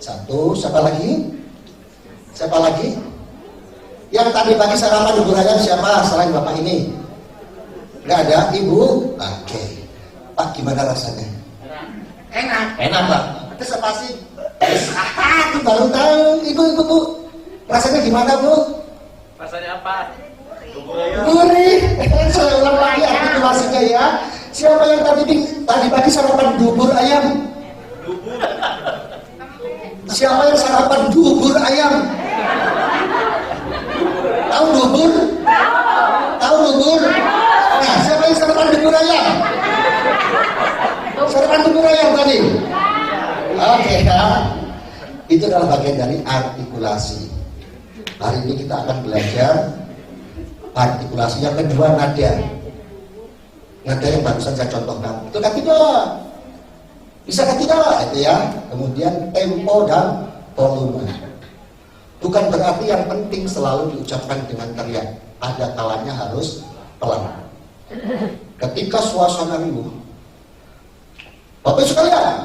Satu, siapa lagi? Siapa lagi? Yang tadi pagi sarapan bubur ayam siapa selain bapak ini? Nggak ada, ibu? Oke. Pak, gimana rasanya? Enak. Enak, Pak. Terus apa sih? Aku baru tahu. Ibu, Bu. Rasanya gimana, Bu? Rasanya apa? Gurih. Saya ulang lagi artikulasinya ya. Siapa yang tadi pagi sarapan bubur ayam? Siapa yang sarapan bubur ayam? Tahu bubur? Tahu bubur? Nah, siapa yang sarapan bubur ayam? Sarapan bubur ayam tadi? Oke ya. Itu adalah bagian dari artikulasi. Hari ini kita akan belajar artikulasi yang kedua, nada. Nada yang barusan saya contohkan. Itu kan tidak. Bisa ketiga itu ya. Kemudian tempo dan volume. Bukan berarti yang penting selalu diucapkan dengan teriak. Ada kalanya harus pelan. Ketika suasana riuh, Bapak sekalian,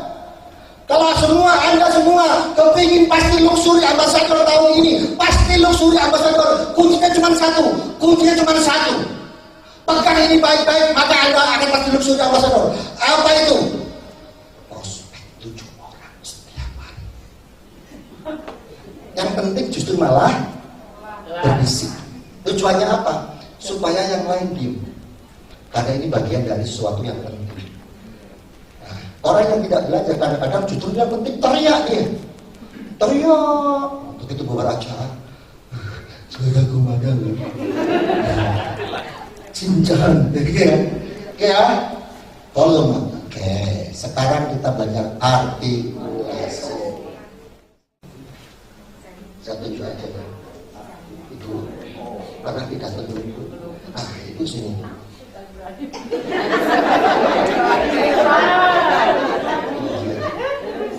kalau Anda semua kepingin pasti luxury ambassador tahun ini, pasti luxury ambassador, kuncinya cuma satu. Pegang ini baik-baik, maka Anda akan pasti luxury ambassador. Apa itu? Prospek 7 orang setiap hari. Yang penting justru malah berbisik. Tujuannya apa? Supaya yang lain diam. Karena ini bagian dari sesuatu yang penting. Nah, orang yang tidak belajar kadang-kadang justru yang penting teriak dia. Teriak. Begitu bubar aja. Suaraku mana loh? Cincang, ya. Volume. Oke, sekarang kita belajar artikulasi. Saya tunjuk aja ya. Itu pernah tidak dulu. Itu sini.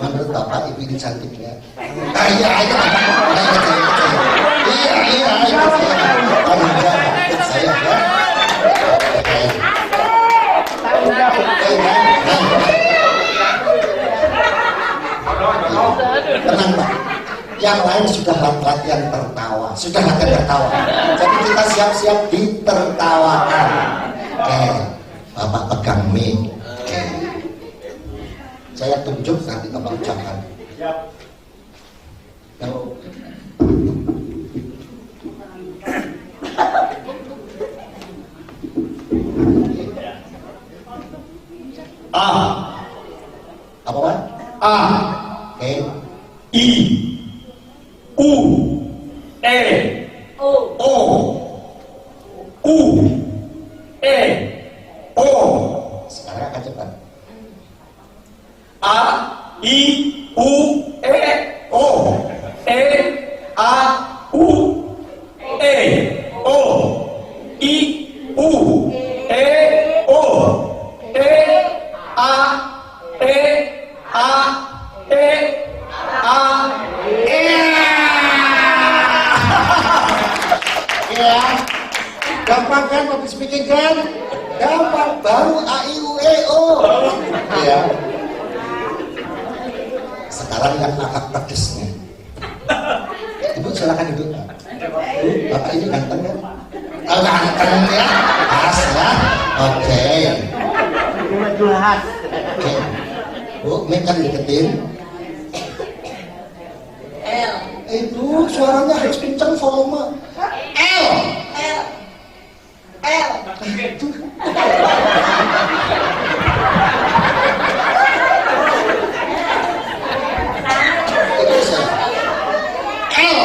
Menurut Bapak Ibu ini cantik ya? Iya. Saya ya. Tenang Pak. Yang lain sudah latihan tertawa, Jadi kita siap-siap ditertawakan. Oke, Bapak pegang mic. Oke. Saya tunjuk nanti Bapak ucapkan. A. Apa Pak? A. Oke. I, U, E, O, U, E, O. Sekarang akan cepat. A, I, U, E, O. E, A, U, E, O. I, U, E, O. E, A, E, A, E, A, E. Ya, gampang kan public speaking kan? Gampang, baru A, I, U, E, O. Ya. Sekarang yang agak pedesnya. Ibu silakan duduk. Bapak ini ganteng ya? Ganteng ya? Pas ya? Oke. Oke. Bu, mic kan deketin. L. Ibu, suaranya harus kencang volume. L. Itu saya. L.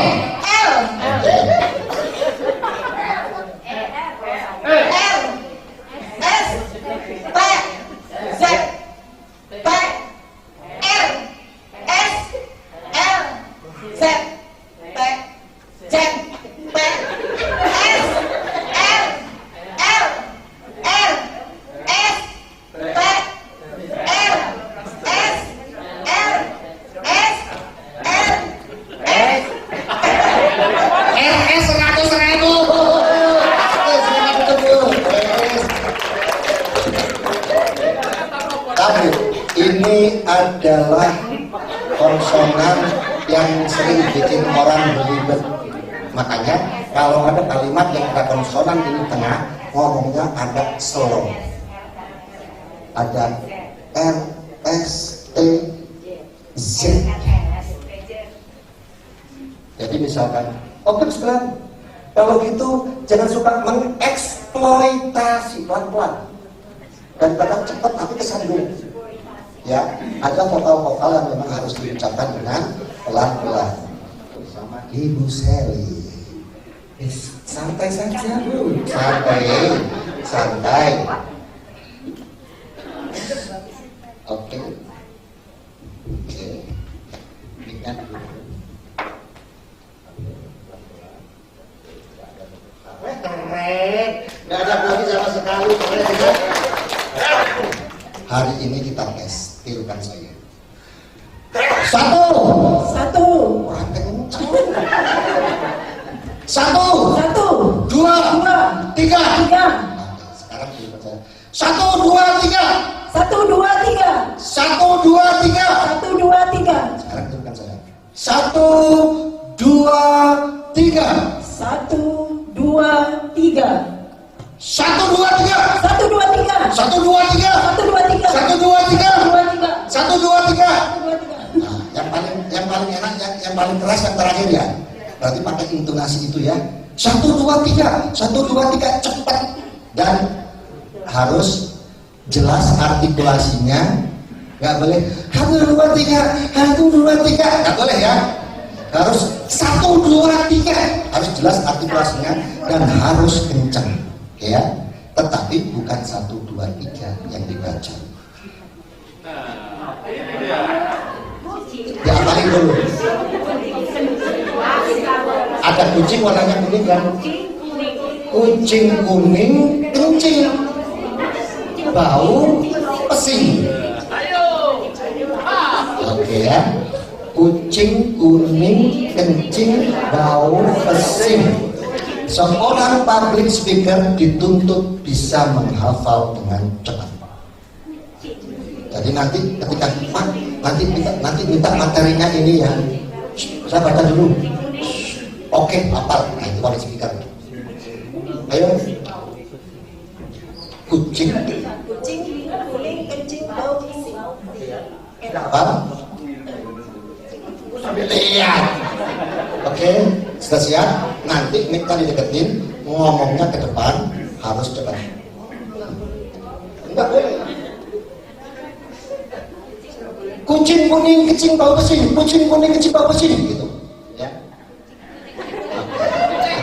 Ini adalah konsonan yang sering bikin orang beribet. Makanya kalau ada kalimat yang ada konsonan di tengah, ngomongnya agak slow. Ada R, S, T, Z. Jadi misalkan, oke sekalian, kalau gitu jangan suka mengeksploitasi, pelan-pelan. Dan kadang cepat tapi kesandung. Ya, ada vokal-vokal yang memang harus diucapkan dengan pelan-pelan. Bersama Ibu Sally. Santai saja Bu. Santai. Oke. Ingat. Keren. Nggak ada lagi sama sekali. Hari ini kita tes. Tirukan saya. Satu. Orang kencang. Satu. Dua. Tiga. Sekarang tirukan saya. Satu, dua, tiga. Sekarang tirukan saya. Satu, dua, tiga. Nah, yang paling enak, yang paling keras yang terakhir ya. Berarti pakai intonasi itu ya. 1, 2, 3 cepat dan harus jelas artikulasinya. Nggak boleh 1, 2, 3 nggak boleh ya. Harus 1, 2, 3 harus jelas artikulasinya dan harus kencang ya. Tetapi bukan 1, 2, 3 yang dibaca. Diapalin dulu. Ada kucing warnanya kuning kan? Kucing kuning kencing, bau pesing. Oke ya. Kucing kuning kencing, bau pesing. Seorang public speaker dituntut bisa menghafal dengan cepat. Jadi nanti ketika nanti minta materinya ini ya. Saya baca dulu. Oke, hafal. Nah, itu public speaker. Ayo. Kucing kuning kencing bau pesing. Apa? Sambil lihat. Oke, sudah siap? Nanti minta dideketin, ngomongnya ke depan harus cepat. Enggak boleh. Kucing kuning kencing bau pesing, gitu. Ya.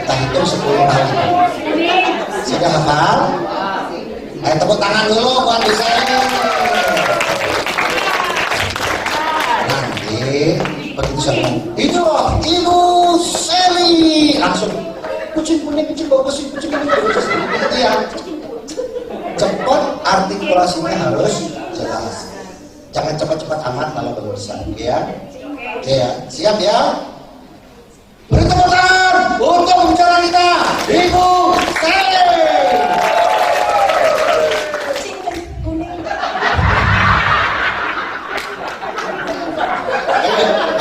Kita hitung 10 kali. Sudah hafal? Ayo tepuk tangan dulu buat bisa ini. Nanti begitu saya ngomong, itu loh, Ibu Sally, langsung kucing kuning kencing bau pesing, gitu ya. Cepat, artikulasinya harus jelas. Jangan cepat-cepat amat kalau belum bisa, ya. Oke ya, siap ya. Beri tepuk tangan untuk pembicara kita, Ibu Sally.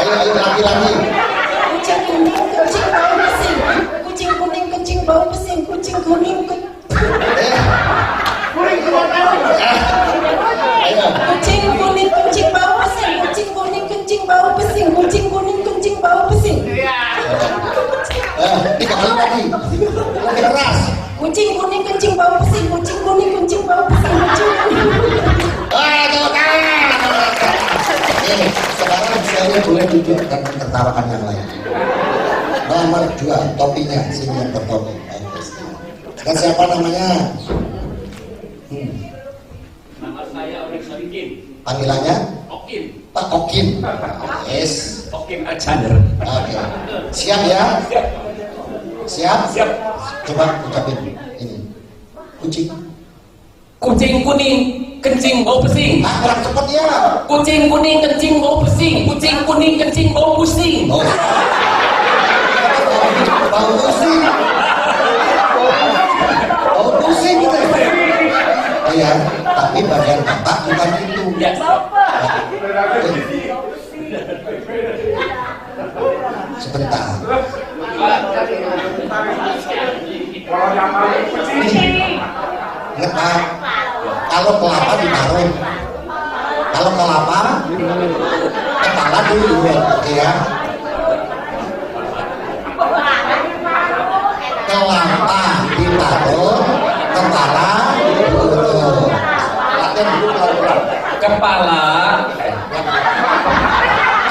Ayo lagi. Kucing kuning kencing bau pesing. Kucing kuning kencing bau pesing. Kucing kuning Ayo. Kucing kuning kencing bau pesing. Kucing kuning kencing bau pesing. Kucing kuning kencing bau pesing. 3 kali lagi. Lebih keras. Kucing kuning kencing bau pesing. Kucing kuning kencing bau pesing. Kucing kuning. Sekarang saya boleh duduk dan tertawakan yang lain. Nomor 2, topinya sini yang bertopi. Dan siapa namanya? Nama saya Orik Sadikin. Panggilannya? Okin. Pak Okin. Yes. Okin Alexander. Oke. Siap ya? Siap? Siap. Coba ucapin ini. Kucing kuning kencing bau pesing. Kurang cepat ya. Kucing kuning kencing bau pesing. Kucing kuning kencing bau pusing. Oh. Bau pusing. Bau pusing gitu. Iya, tapi bagian bapak bukan itu. Ya. Nah, kalau kelapa diparut, kalau kelapa kepala diurut, ya. Kelapa diparut, kepala diurut. Latihan dulu pelan-pelan. Kepala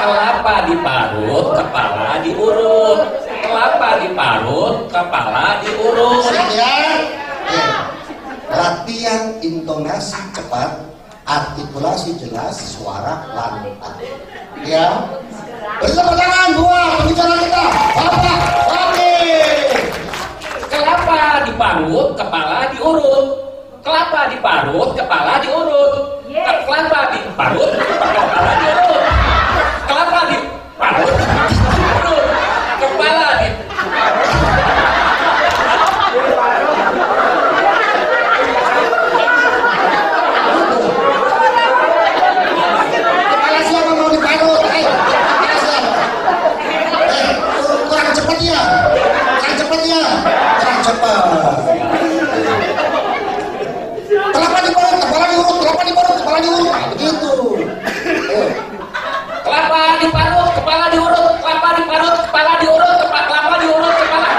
kelapa diparut, kepala diurut. Kelapa diparut, kepala diurut. Siap ya? Oke. Latihan intonasi cepat, artikulasi jelas, suara lantang. Ya. Beri tepuk tangan buat pembicara kita, Bapak Oke. Kelapa diparut, kepala diurut. Kelapa diparut, kepala diurut. Kelapa diparut, kepala diurut. Kelapa diparut, diurut. Kepala di Kepala siapa mau diparut? Kepala siapa? Kurang cepat ya, kurang cepat ya, kurang cepat. Kelapa diparut, kepala diurut, kelapa diparut, kepala diurut. Nah, begitu. Ayo. kelapa diparut, kepala diurut. Kelapa diparut, kepala diurut. Kelapa diurut, kepala.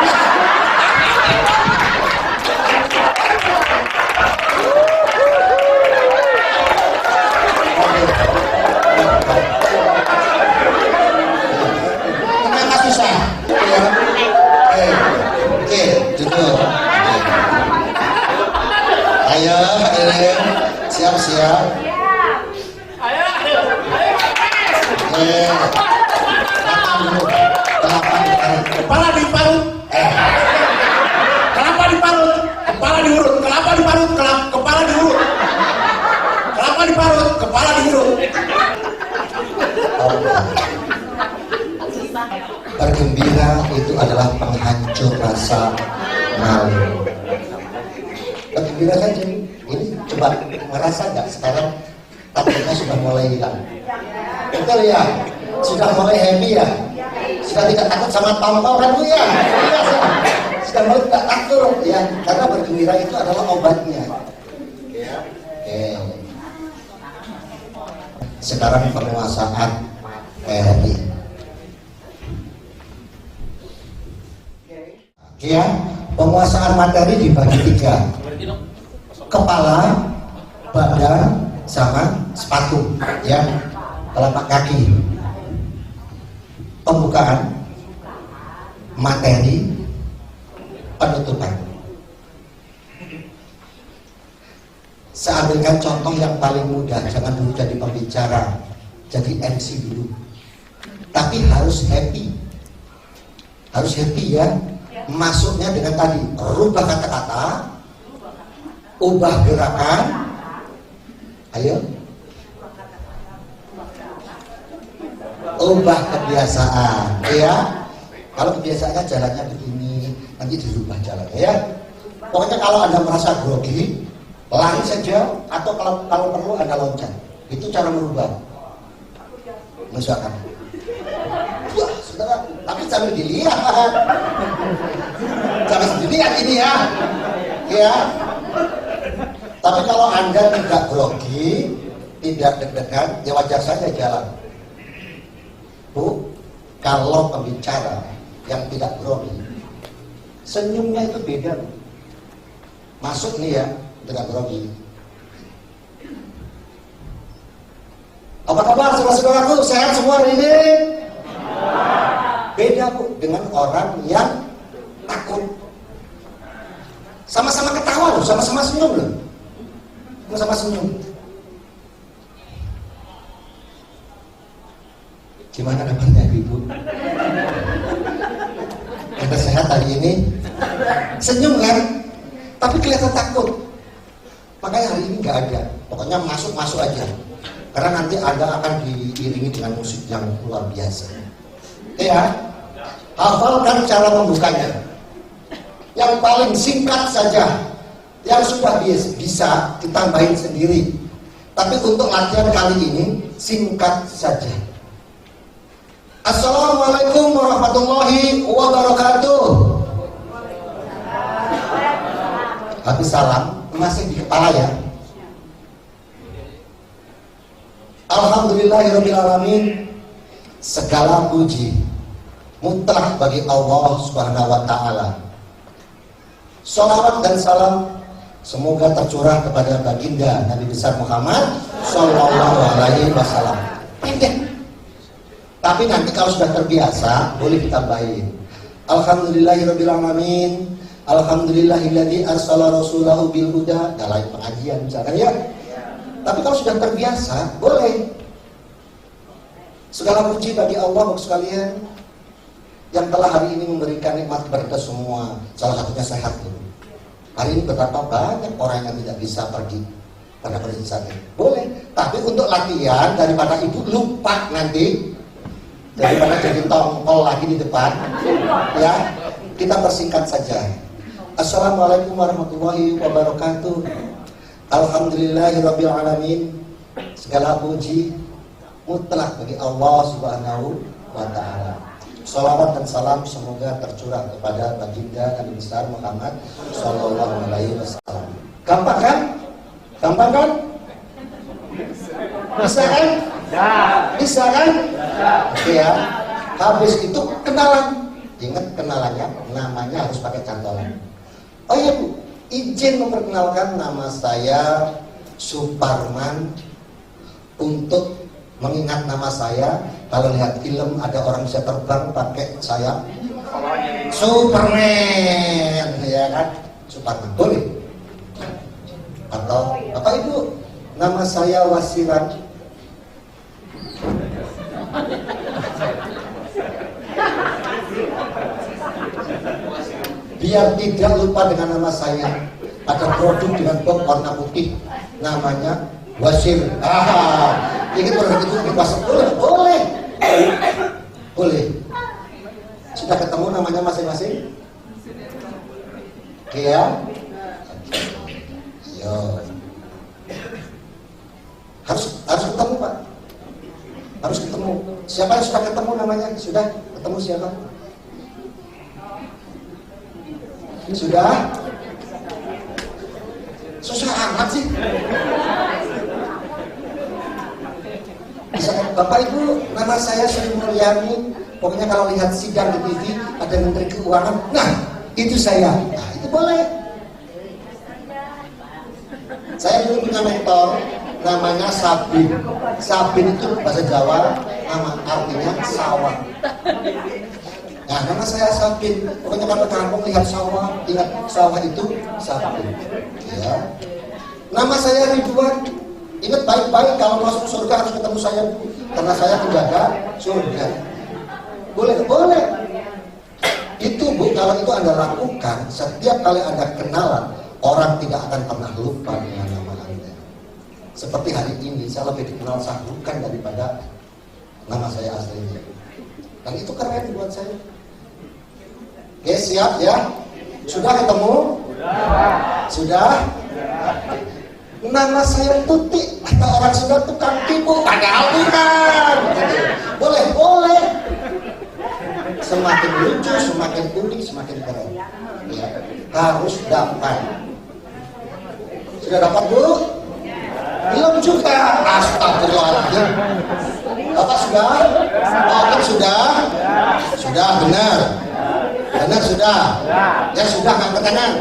Kenapa susah? Ya. Oke, jujur. Ayo, siap-siap. Kepala diparut, kelapa diparut, kepala diurut. Kelapa diparut, kepala diurut. Kelapa diparut, kepala diurut. Bergembira itu adalah penghancur rasa malu. Bergembira saja. Ini coba merasa nggak sekarang takutnya sudah mulai hilang. Betul ya? Sudah mulai happy ya? Sudah tidak takut sama tampau kan Bu ya? Sudah mulai tidak takut ya? Karena bergembira itu adalah obatnya. Oke. Sekarang penguasaan RI. Ya, penguasaan materi dibagi 3. Kepala, badan, sama sepatu, ya, telapak kaki. Pembukaan, materi, penutupan. Saya ambilkan contoh yang paling mudah, jangan dulu jadi pembicara, jadi MC dulu. Tapi harus happy, ya. Masuknya dengan tadi, rubah kata-kata, ubah gerakan, ayo, ubah kebiasaan, ya. Kalau kebiasaannya jalannya begini, nanti dirubah jalannya, ya. Pokoknya kalau Anda merasa grogi, lari saja, atau kalau perlu Anda loncat. Itu cara merubah. Misalkan, wah, saudara, tapi sambil dilihat, jangan dilihat ini ya, ya. Tapi kalau Anda tidak grogi, tidak deg-degan, ya wajar saja jalan. Bu, kalau pembicara yang tidak grogi, senyumnya itu beda. Masuk nih ya, tidak grogi. Apa kabar saudara-saudaraku? Sehat semua hari ini? Beda Bu dengan orang yang takut. Sama-sama ketawa loh, sama-sama senyum loh. Sama-sama senyum. Gimana kabarnya Ibu? Anda sehat hari ini? Senyum kan? Tapi kelihatan takut. Makanya hari ini nggak ada. Pokoknya masuk aja. Karena nanti Anda akan diiringi dengan musik yang luar biasa. Ya, hafalkan cara membukanya. Yang paling singkat saja. Yang sudah bisa ditambahin sendiri. Tapi untuk latihan kali ini singkat saja. Assalamualaikum warahmatullahi wabarakatuh. Habis salam masih di kepala ya. Alhamdulillahirrabbilalamin. Segala puji mutlak bagi Allah Subhanahu wa Ta'ala. Salawat dan salam semoga tercurah kepada baginda Nabi besar Muhammad Sallallahu Alaihi Wasallam. Tapi nanti kalau sudah terbiasa boleh ditambahin. Alhamdulillahirrabbilalamin. Alhamdulillahilladzi arsala rasulahu bil huda. Dalam pengajian misalkan ya. Tapi kalau sudah terbiasa boleh. Segala puji bagi Allah untuk sekalian yang telah hari ini memberikan nikmat kepada kita semua. Salah satunya sehat dulu. Hari ini betapa banyak orang yang tidak bisa pergi pada kondisi sakit. Boleh, tapi untuk latihan daripada ibu lupa nanti, daripada jadi tongkol lagi di depan, ya kita persingkat saja. Assalamualaikum warahmatullahi wabarakatuh. Alhamdulillahirrabbilalamin. Segala puji mutlak bagi Allah Subhanahu wa Ta'ala. Salawat dan salam semoga tercurah kepada baginda Nabi besar Muhammad Sallallahu Alaihi Wasallam. Gampang kan? Gampang kan? Bisa kan? Bisa kan? Oke ya. Habis itu kenalan. Ingat kenalannya, namanya harus pakai cantolan. Oh iya Bu, izin memperkenalkan, nama saya Suparman. Untuk mengingat nama saya, kalau lihat film ada orang bisa terbang pakai sayap, Superman, ya kan? Suparman, boleh? Atau Bapak Ibu, nama saya Wasiran. Biar tidak lupa dengan nama saya, ada produk dengan box warna putih, namanya Wasir. Ingin produk itu di pasar boleh. Boleh. Sudah ketemu namanya masing-masing? Oke ya. Yo. Harus ketemu Pak. Harus ketemu. Siapa yang sudah ketemu namanya? Sudah ketemu siapa? Sudah? Susah amat sih. Bapak Ibu, nama saya Sri Mulyani. Pokoknya kalau lihat sidang di TV ada Menteri Keuangan, nah itu saya. Nah itu boleh. Saya dulu punya mentor, namanya Sabin. Sabin itu bahasa Jawa, nama artinya sawah. Nah nama saya Sabin. Pokoknya kalau kampung lihat sawah, ingat sawah itu Sabin. Ya. Nama saya Ridwan. Ingat baik-baik, kalau masuk surga harus ketemu saya, karena saya penjaga surga. Boleh? Itu Bu, kalau itu Anda lakukan, setiap kali Anda kenalan, orang tidak akan pernah lupa dengan nama Anda. Seperti hari ini, saya lebih dikenal Sahrukan daripada nama saya aslinya. Dan itu keren buat saya. Oke, siap ya? Sudah ketemu? Sudah? Nama saya Tuti, atau orang sudah tukang tipu, padahal bukan. Boleh. Semakin lucu, semakin unik, semakin keren. Ya, harus dapat. Sudah dapat Bu? Belum juga. Astagfirullahaladzim. Bapak sudah? Oke sudah? Sudah benar. Benar sudah. Ya sudah, angkat tangan.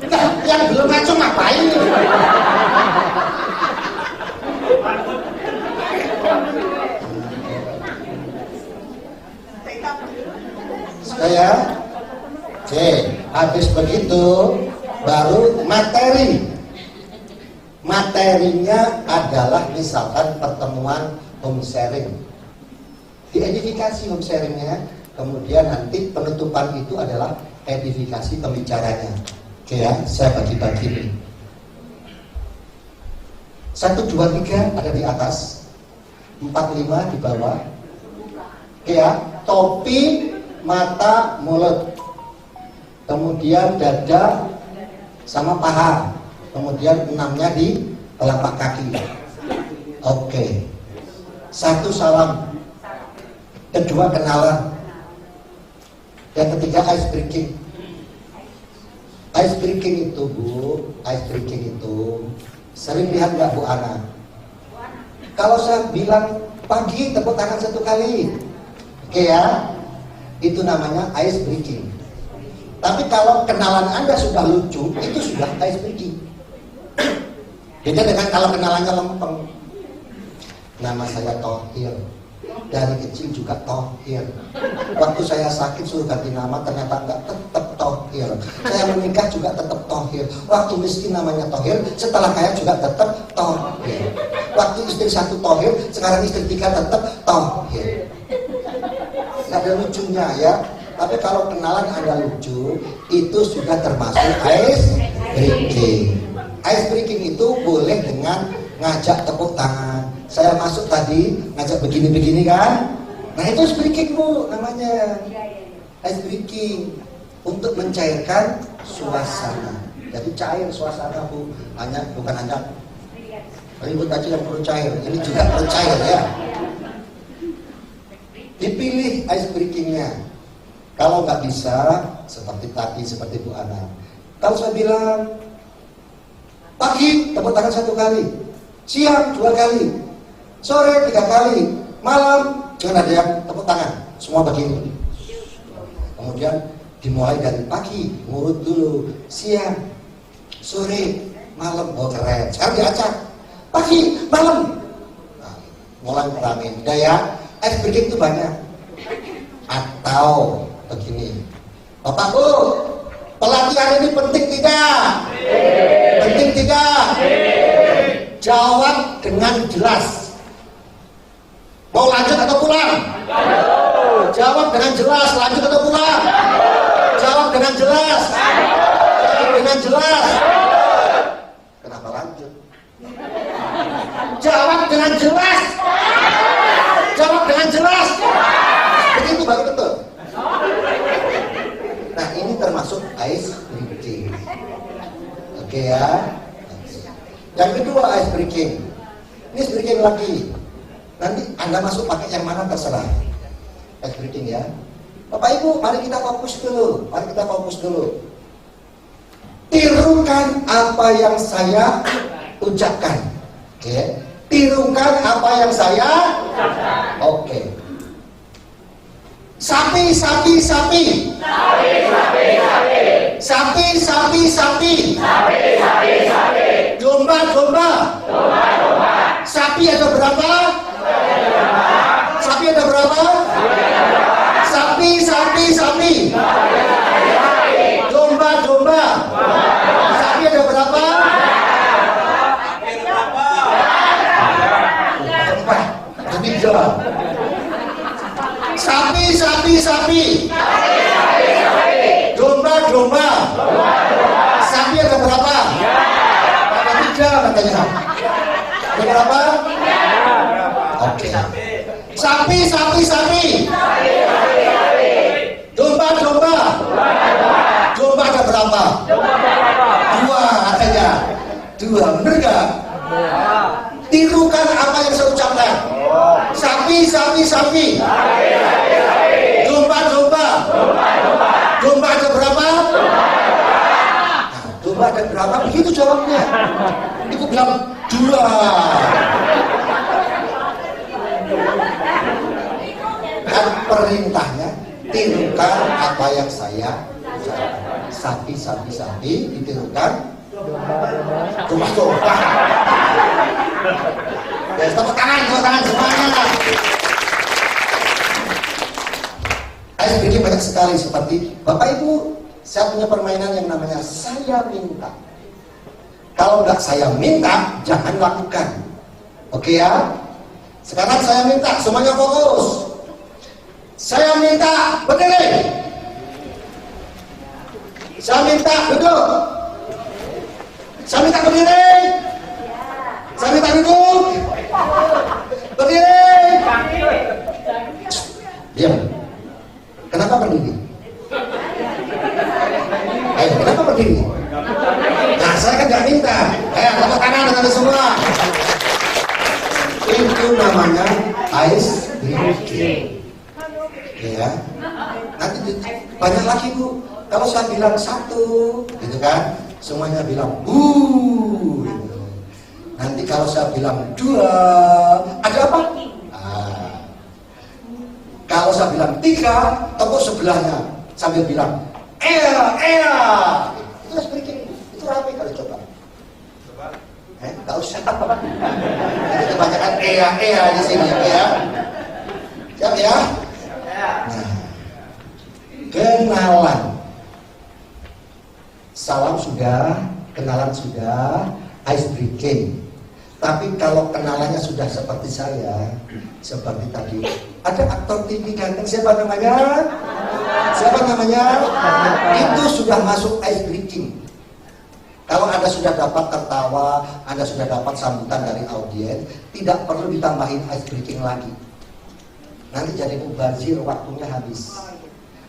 Nah, yang belum ngaco ngapain? Saya, oke, habis begitu baru materi. Materinya adalah misalkan pertemuan home sharing. Diedifikasi home sharingnya, kemudian nanti penutupan itu adalah edifikasi pembicaranya. Oke ya, saya bagi-bagi nih. 1, 2, 3 ada di atas, 4, 5 di bawah. Oke ya, topi, mata, mulut, kemudian dada sama paha, kemudian 6-nya di telapak kaki. Oke. 1 salam, kedua kenalan, yang ketiga ice breaking. Ice breaking itu Bu, ice breaking itu sering lihat nggak Bu Ana? Kalau saya bilang pagi tepuk tangan 1 kali, oke ya, itu namanya ice breaking. Tapi kalau kenalan Anda sudah lucu, itu sudah ice breaking. Beda dengan kalau kenalannya lempeng. Nama saya Thohir, dari kecil juga Thohir. Waktu saya sakit suruh ganti nama, ternyata enggak, tetap Thohir. Saya menikah juga tetap Thohir. Waktu miskin namanya Thohir, setelah kaya juga tetap Thohir. Waktu istri 1 Thohir, sekarang istri 3 tetap Thohir. Nggak ada lucunya ya. Tapi kalau kenalan Anda lucu, itu sudah termasuk ice breaking. Ice breaking itu boleh dengan ngajak tepuk tangan. Saya masuk tadi ngajak begini-begini kan. Nah itu ice breaking Bu namanya. Ice breaking untuk mencairkan suasana. Jadi cair suasana Bu. Bukan hanya ribut aja yang perlu cair. Ini juga perlu cair ya. Dipilih ice breakingnya. Kalau nggak bisa seperti tadi, seperti Bu Ana. Kalau saya bilang pagi tepuk tangan 1 kali, siang 2 kali, sore 3 kali, malam jangan ada yang tepuk tangan, semua begini. Kemudian dimulai dari pagi, ngurut dulu, siang, sore, malam, oh keren. Sekarang diacak, pagi, malam, nah, mulai rame. Udah ya, ice breaking itu banyak. Atau begini, Bapak Bu, pelatihan ini penting tidak? Penting tidak? Jawab dengan jelas. Mau lanjut atau pulang? Jawab dengan jelas, lanjut atau pulang? Jawab dengan jelas. Jawab dengan jelas. Kenapa lanjut? Jawab dengan jelas. Jawab dengan jelas. Begitu baru betul. Nah ini termasuk ice breaking. Oke ya. Yang kedua ice breaking. Ini ice breaking lagi. Nanti Anda masuk pakai yang mana terserah. Ice breaking ya. Bapak Ibu, mari kita fokus dulu. Mari kita fokus dulu. Tirukan apa yang saya ucapkan. Oke. Tirukan apa yang saya ucapkan. Oke. Sapi, sapi, sapi. Sapi, sapi, sapi. Sapi, sapi, sapi. Sapi, sapi, sapi. Domba, domba. Domba, domba. Sapi ada berapa? Sapi ada berapa? Sapi, sapi, sapi. Domba, domba. Sapi ada berapa? Empat. Jadi jawab. Sapi, sapi, sapi. Domba, domba. Sapi ada berapa? Ada 3 katanya. Ada berapa? Oke. Sapi, sapi, sapi. Domba, domba. Domba ada berapa? 2 katanya. 2, bener gak? Tirukan apa yang saya ucapkan. Sapi, sapi, sapi. Domba, domba. Domba ada berapa? Nah, domba ada berapa? Begitu jawabnya. Itu bilang 2. Dan perintahnya tirukan apa yang saya ucapkan. Sapi, sapi, sapi ditirukan. Domba, domba. Ya, tepuk tangan semuanya. Ice breaking banyak sekali seperti Bapak Ibu, saya punya permainan yang namanya saya minta. Kalau nggak saya minta, jangan lakukan. Oke ya? Sekarang saya minta, semuanya fokus. Saya minta berdiri. Saya minta duduk. Saya minta berdiri. Saya minta duduk. Berdiri. Diam. Kenapa berdiri? Ayo, kenapa berdiri? Nah, saya kan nggak minta. Ayo, tepuk tangan dengan semua. Itu namanya ice breaking. Ya. Nanti banyak lagi Bu. Kalau saya bilang 1, gitu kan, semuanya bilang gitu. Nanti kalau saya bilang 2, ada apa? Kalau saya bilang 3, tepuk sebelahnya sambil bilang ea. Itu speaking, itu rame kali coba. Nggak usah. Itu kebanyakan ea di sini ya. Siap ya? Nah, kenalan. Salam sudah, kenalan sudah, ice breaking. Tapi kalau kenalannya sudah seperti saya, seperti tadi, ada aktor TV ganteng, siapa namanya? Itu sudah masuk ice breaking. Kalau Anda sudah dapat tertawa, Anda sudah dapat sambutan dari audiens, tidak perlu ditambahin ice breaking lagi. Nanti jadi mubazir, waktunya habis.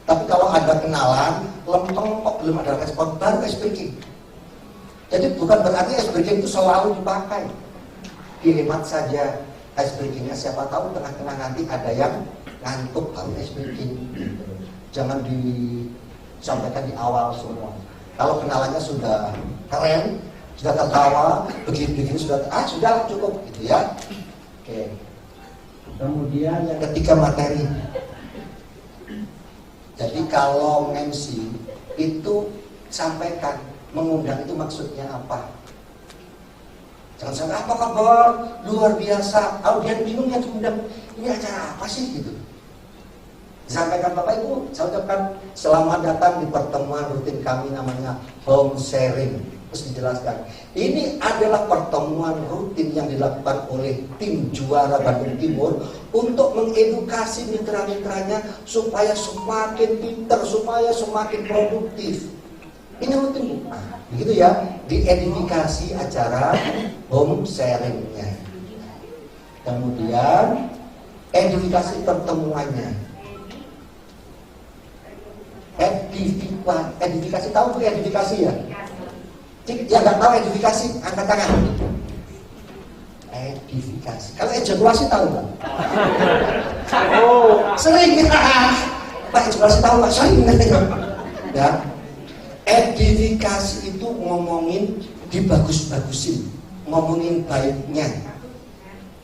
Tapi kalau Anda kenalan, lempeng kok belum ada respon, baru ice breaking. Jadi bukan berarti ice breaking itu selalu dipakai. Dihemat saja ice breakingnya, siapa tahu tengah-tengah nanti ada yang ngantuk baru ice breaking. Jangan disampaikan di awal semua. Kalau kenalannya sudah keren, sudah tertawa, begini sudah cukup gitu ya. Oke. Kemudian yang ketiga, materi. Jadi kalau MC itu sampaikan, mengundang itu maksudnya apa? Jangan sampai apa kabar, luar biasa, audiens bingung ya diundang, ini acara apa sih gitu. Disampaikan Bapak Ibu, saya ucapkan selamat datang di pertemuan rutin kami namanya home sharing. Terus dijelaskan, ini adalah pertemuan rutin yang dilakukan oleh tim juara Bandung Timur untuk mengedukasi mitra-mitranya supaya semakin pintar, supaya semakin produktif. Ini rutin, begitu ya, diedifikasi acara home sharingnya. Kemudian edifikasi pertemuannya. Edifikasi, tahu tuh edifikasi ya? Yang nggak tahu edifikasi, angkat tangan. Edifikasi. Kalau ejakulasi tahu nggak? Oh, sering. Pak ejakulasi tahu nggak? Sering. Ya. Edifikasi itu ngomongin dibagus-bagusin, ngomongin baiknya.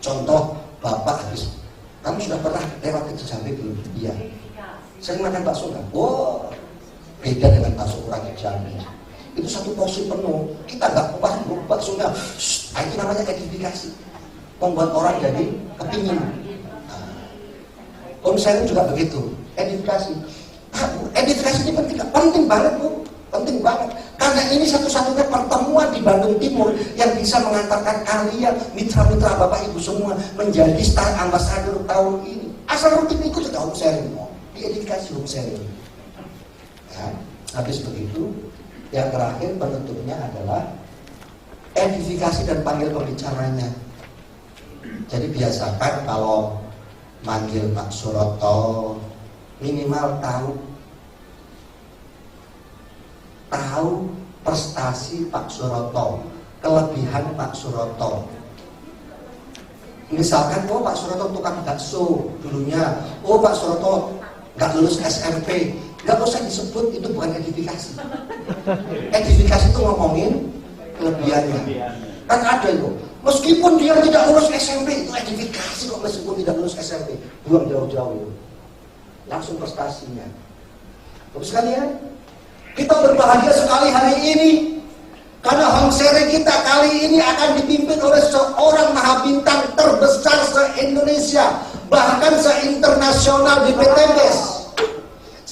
Contoh, Bapak habis, kamu sudah pernah lewat ke Jambi belum? Iya. Sering makan bakso nggak? Oh, beda dengan bakso orang Jambi. Itu satu porsi penuh, kita nggak puas baksonya. Itu namanya edifikasi, membuat orang jadi kepingin. Sharing juga begitu, edifikasi. Edifikasi ini penting banget Bu, penting banget. Karena ini satu-satunya pertemuan di Bandung Timur yang bisa mengantarkan kalian, mitra-mitra Bapak Ibu semua menjadi star ambassador tahun ini. Asal rutin ikut ke home sharing, diedifikasi home sharing. Ya, habis begitu. Yang terakhir penutupnya adalah edifikasi dan panggil pembicaranya. Jadi biasakan kalau manggil Pak Suroto minimal tahu prestasi Pak Suroto, kelebihan Pak Suroto. Misalkan, oh Pak Suroto tukang bakso dulunya, oh Pak Suroto nggak lulus SMP. Nggak usah disebut, itu bukan edifikasi. Edifikasi itu ngomongin kelebihannya. Kan ada itu, meskipun dia tidak lulus SMP, itu edifikasi kok, meskipun tidak lulus SMP. Buang jauh-jauh itu. Langsung prestasinya. Terus sekalian, kita berbahagia sekali hari ini karena home sharing kita kali ini akan dipimpin oleh seorang maha bintang terbesar se-Indonesia, bahkan se-internasional di PTBS.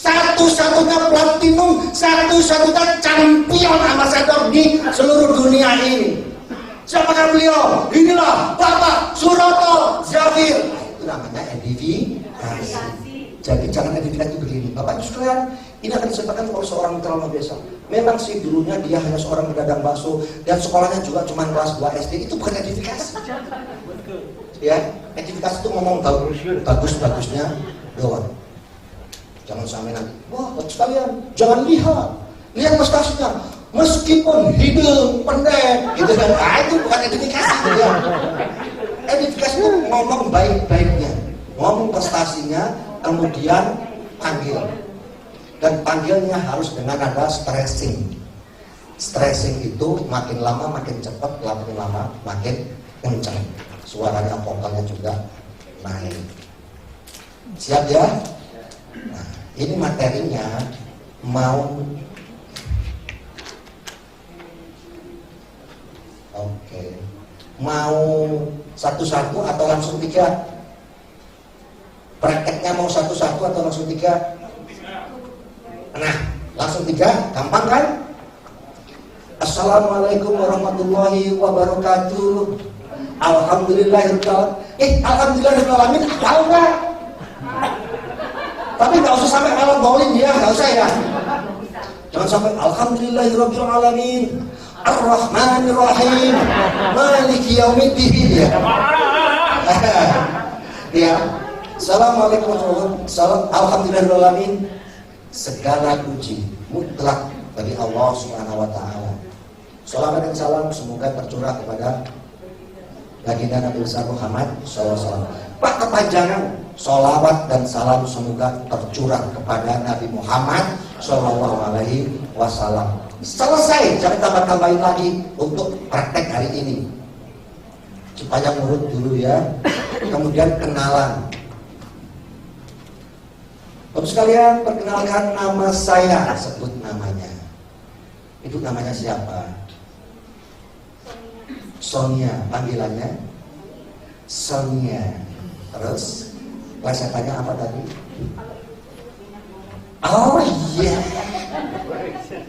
Satu-satunya platinum, satu-satunya champion ambassador di seluruh dunia ini. Siapakah beliau? Inilah Bapak Suroto Zafir. Itu namanya edifikasi. Jadi jangan edifikasi begini. Bapak Ibu sekalian, ini akan disampaikan oleh seorang mitra luar biasa. Memang sih dulunya dia hanya seorang pedagang bakso dan sekolahnya juga cuma kelas 2 SD. Itu bukan edifikasi. Ya, edifikasi itu ngomong bagus-bagusnya doang. Jangan sampai nanti, wah sekalian, jangan lihat prestasinya, meskipun hidung pendek, gitu kan? Itu bukan edifikasi, ya. Edifikasi itu ngomong baik-baiknya, ngomong prestasinya, kemudian panggil. Dan panggilnya harus dengan nada stressing. Stressing itu makin lama makin cepat, makin lama makin kencang. Suaranya vokalnya juga naik. Siap ya? Nah, ini materinya mau mau satu-satu atau langsung 3? Prakteknya mau satu-satu atau langsung 3? Nah, langsung 3, gampang kan? Assalamualaikum warahmatullahi wabarakatuh. Alhamdulillahirrahmanirrahim. Alhamdulillahirrahmanirrahim. Tahu nggak? Tapi nggak usah sampai malam bowling ya, nggak usah ya. Jangan sampai Alhamdulillahirrahmanirrahim. Ar-Rahmanirrahim. Maliki yaumiddin ya. Ya. Assalamualaikum warahmatullahi wabarakatuh. Alhamdulillahirrahmanirrahim. Segala puji mutlak bagi Allah Subhanahu wa taala. Salawat dan salam semoga tercurah kepada baginda Nabi besar Muhammad SAW. Pak, kepanjangan salawat dan salam semoga tercurah kepada Nabi Muhammad Sallallahu Alaihi Wasallam. Selesai, jangan tambah-tambahin lagi untuk praktek hari ini. Supaya nurut dulu ya. Kemudian kenalan. Bapak sekalian, perkenalkan nama saya, sebut namanya. Ibu namanya siapa? Sonia, panggilannya Sonia. Terus, plesetannya apa tadi? Oh iya.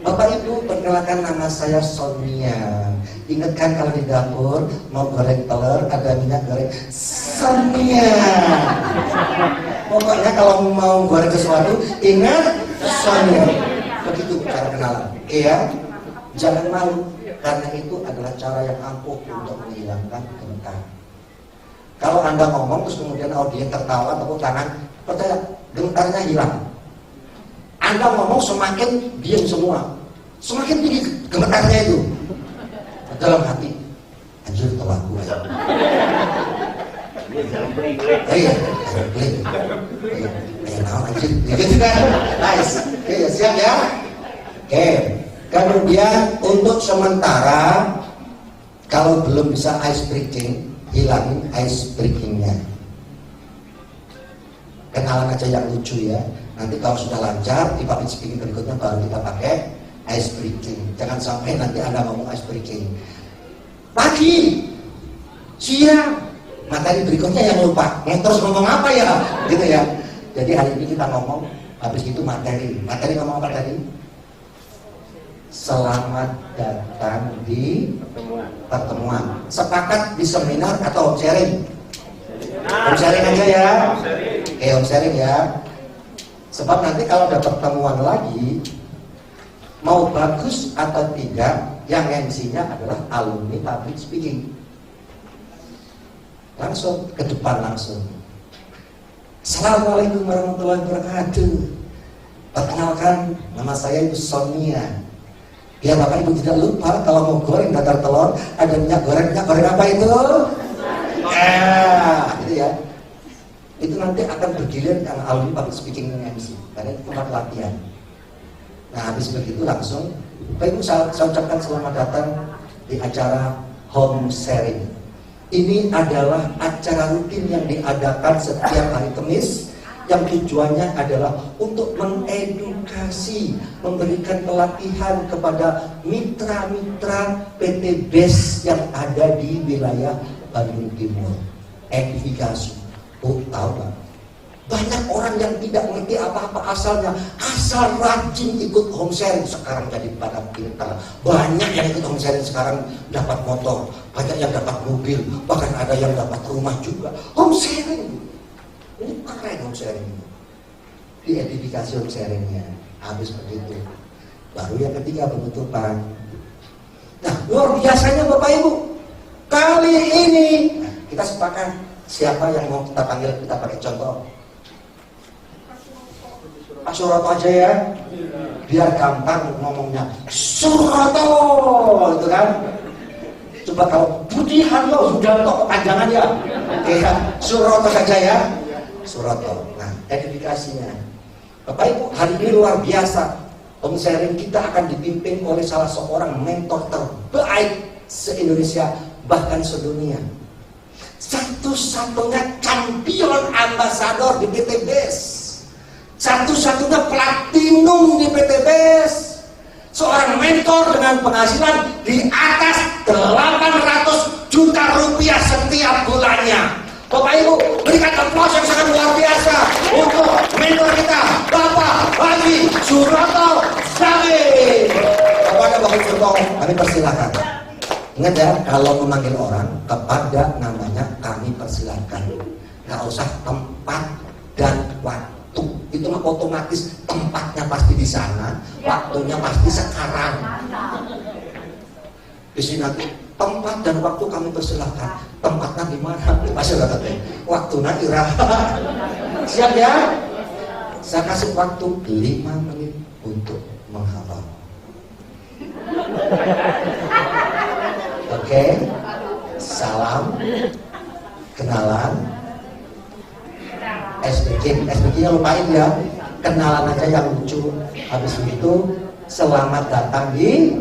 Bapak Ibu, perkenalkan nama saya Sonia. Ingatkan kalau di dapur mau goreng telur ada minyak goreng Sonia. Pokoknya kalau mau goreng sesuatu ingat Sonia. Begitu cara kenalan. Oke ya? Jangan malu, karena itu adalah cara yang ampuh untuk menghilangkan gemetar. Kalau Anda ngomong terus kemudian audiens tertawa tepuk tangan, percaya gemetarnya hilang. Anda ngomong semakin diam semua, semakin tinggi gemetarnya itu. Dalam hati, anjir telah gue. Iya, anjir, gitu kan? Nice. Oke, siap ya. Oke. Kemudian untuk sementara kalau belum bisa ice breaking, hilangin ice breakingnya. Kenalan aja yang lucu ya. Nanti kalau sudah lancar di public speaking berikutnya baru kita pakai ice breaking. Jangan sampai nanti Anda ngomong ice breaking pagi, siang, materi berikutnya yang lupa. Terus ngomong apa ya? Gitu ya. Jadi hari ini kita ngomong, habis itu materi. Materi ngomong apa tadi? Selamat datang di pertemuan. Sepakat di seminar atau home sharing? Home sharing aja ya. Oke, home sharing ya. Sebab nanti kalau ada pertemuan lagi, mau bagus atau tidak, yang MC-nya adalah alumni public speaking. Langsung ke depan langsung. Assalamualaikum warahmatullahi wabarakatuh. Perkenalkan, nama saya Ibu Sonia. Biar Bapak Ibu tidak lupa kalau mau goreng dadar telur ada minyak goreng apa itu? Gitu ya. Itu nanti akan bergilir yang alumni public speaking MC karena itu tempat latihan. Nah habis begitu langsung Bapak Ibu saya ucapkan selamat datang di acara home sharing. Ini adalah acara rutin yang diadakan setiap hari Kamis yang tujuannya adalah untuk mengedukasi, memberikan pelatihan kepada mitra-mitra PT BES yang ada di wilayah Bandung Timur. Edifikasi. Oh, tahu nggak? Banyak orang yang tidak mengerti apa-apa asalnya, asal rajin ikut home sharing sekarang jadi pada pintar. Banyak yang ikut home sharing sekarang dapat motor, banyak yang dapat mobil, bahkan ada yang dapat rumah juga. Home sharing. Ini keren home sharing ini. Diedifikasi home sharingnya. Habis begitu. Baru yang ketiga penutupan. Nah, luar biasanya Bapak Ibu. Kali ini kita sepakat siapa yang mau kita panggil, kita pakai contoh. Pak Suroto aja ya. Biar gampang ngomongnya. Suroto, gitu kan? Coba kalau Budi Haryo Sudarto kepanjangan ya. Oke ya, Suroto saja ya. Suroto. Nah, edifikasinya. Bapak Ibu, hari ini luar biasa. Pemsharing kita akan dipimpin oleh salah seorang mentor terbaik se-Indonesia, bahkan sedunia. Satu-satunya champion ambassador di PT BES, satu-satunya platinum di PT BES, seorang mentor dengan penghasilan di atas 800 juta rupiah setiap bulannya. Bapak Ibu, berikan aplaus yang sangat luar biasa untuk mentor kita, Bapak Haji Suroto Zafir. Kepada Bapak Suroto, kami persilakan. Ingat ya, kalau memanggil orang kepada namanya kami persilakan. Nggak usah tempat dan waktu. Itu mah otomatis tempatnya pasti di sana, waktunya pasti sekarang. Di sini nanti tempat dan waktu kami persilakan. Tempatnya di mana? Masih nggak tahu. Waktunya iraha. Siap ya? Saya kasih waktu 5 menit untuk menghafal. Oke, salam, kenalan, SPG-nya lupain ya, kenalan aja yang lucu. Habis itu selamat datang di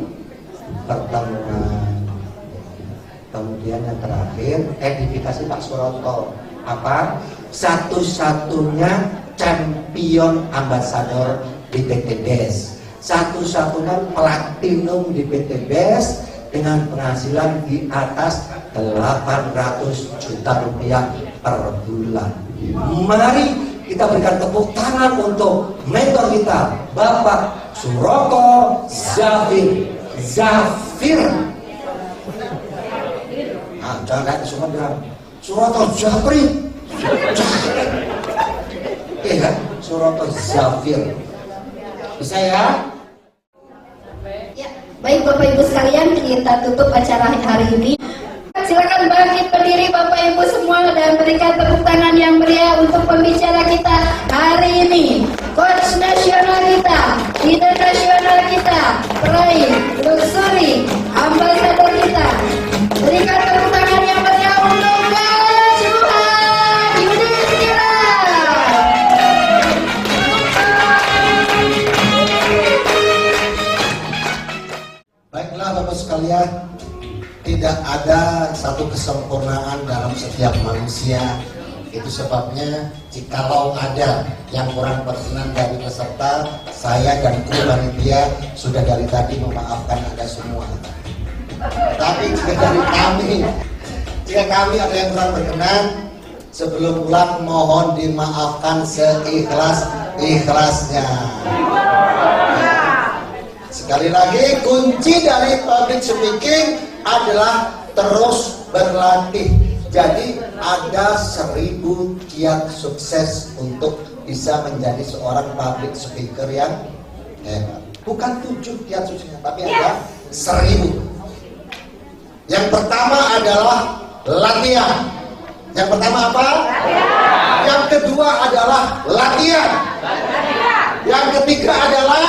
pertemuan. Kemudian yang terakhir, edifikasi Pak Suroto. Apa? Satu-satunya champion ambassador di PT BES, satu-satunya platinum di PT BES dengan penghasilan di atas 800 juta rupiah per bulan. Mari kita berikan tepuk tangan untuk mentor kita, Bapak Suroto Zafir. Nah, jangan kayak semua bilang Suroto Zafir. Iya, Suroto Zafir. Bisa ya? Ya, baik Bapak Ibu sekalian, kita tutup acara hari ini. Silakan bangkit berdiri Bapak Ibu semua dan berikan tepuk tangan yang meriah untuk pembicara kita hari ini. Coach nasional kita, leader nasional kita, peraih luxury ambassador kita. Berikan tepuk tangan yang meriah untuk Coach Johan Yudhistira. Baiklah Bapak sekalian, tidak ada satu kesempurnaan dalam setiap manusia. Itu sebabnya jikalau ada yang kurang berkenan dari peserta, saya dan kru panitia sudah dari tadi memaafkan Anda semua. Tapi jika kami ada yang kurang berkenan, sebelum pulang mohon dimaafkan seikhlas-ikhlasnya. Sekali lagi, kunci dari public speaking adalah terus berlatih. Jadi ada 1000 kiat sukses untuk bisa menjadi seorang public speaker yang hebat. Bukan 7 kiat suksesnya, tapi ada 1000. Yang pertama adalah latihan. Yang pertama apa? Latihan. Yang kedua adalah latihan. Yang ketiga adalah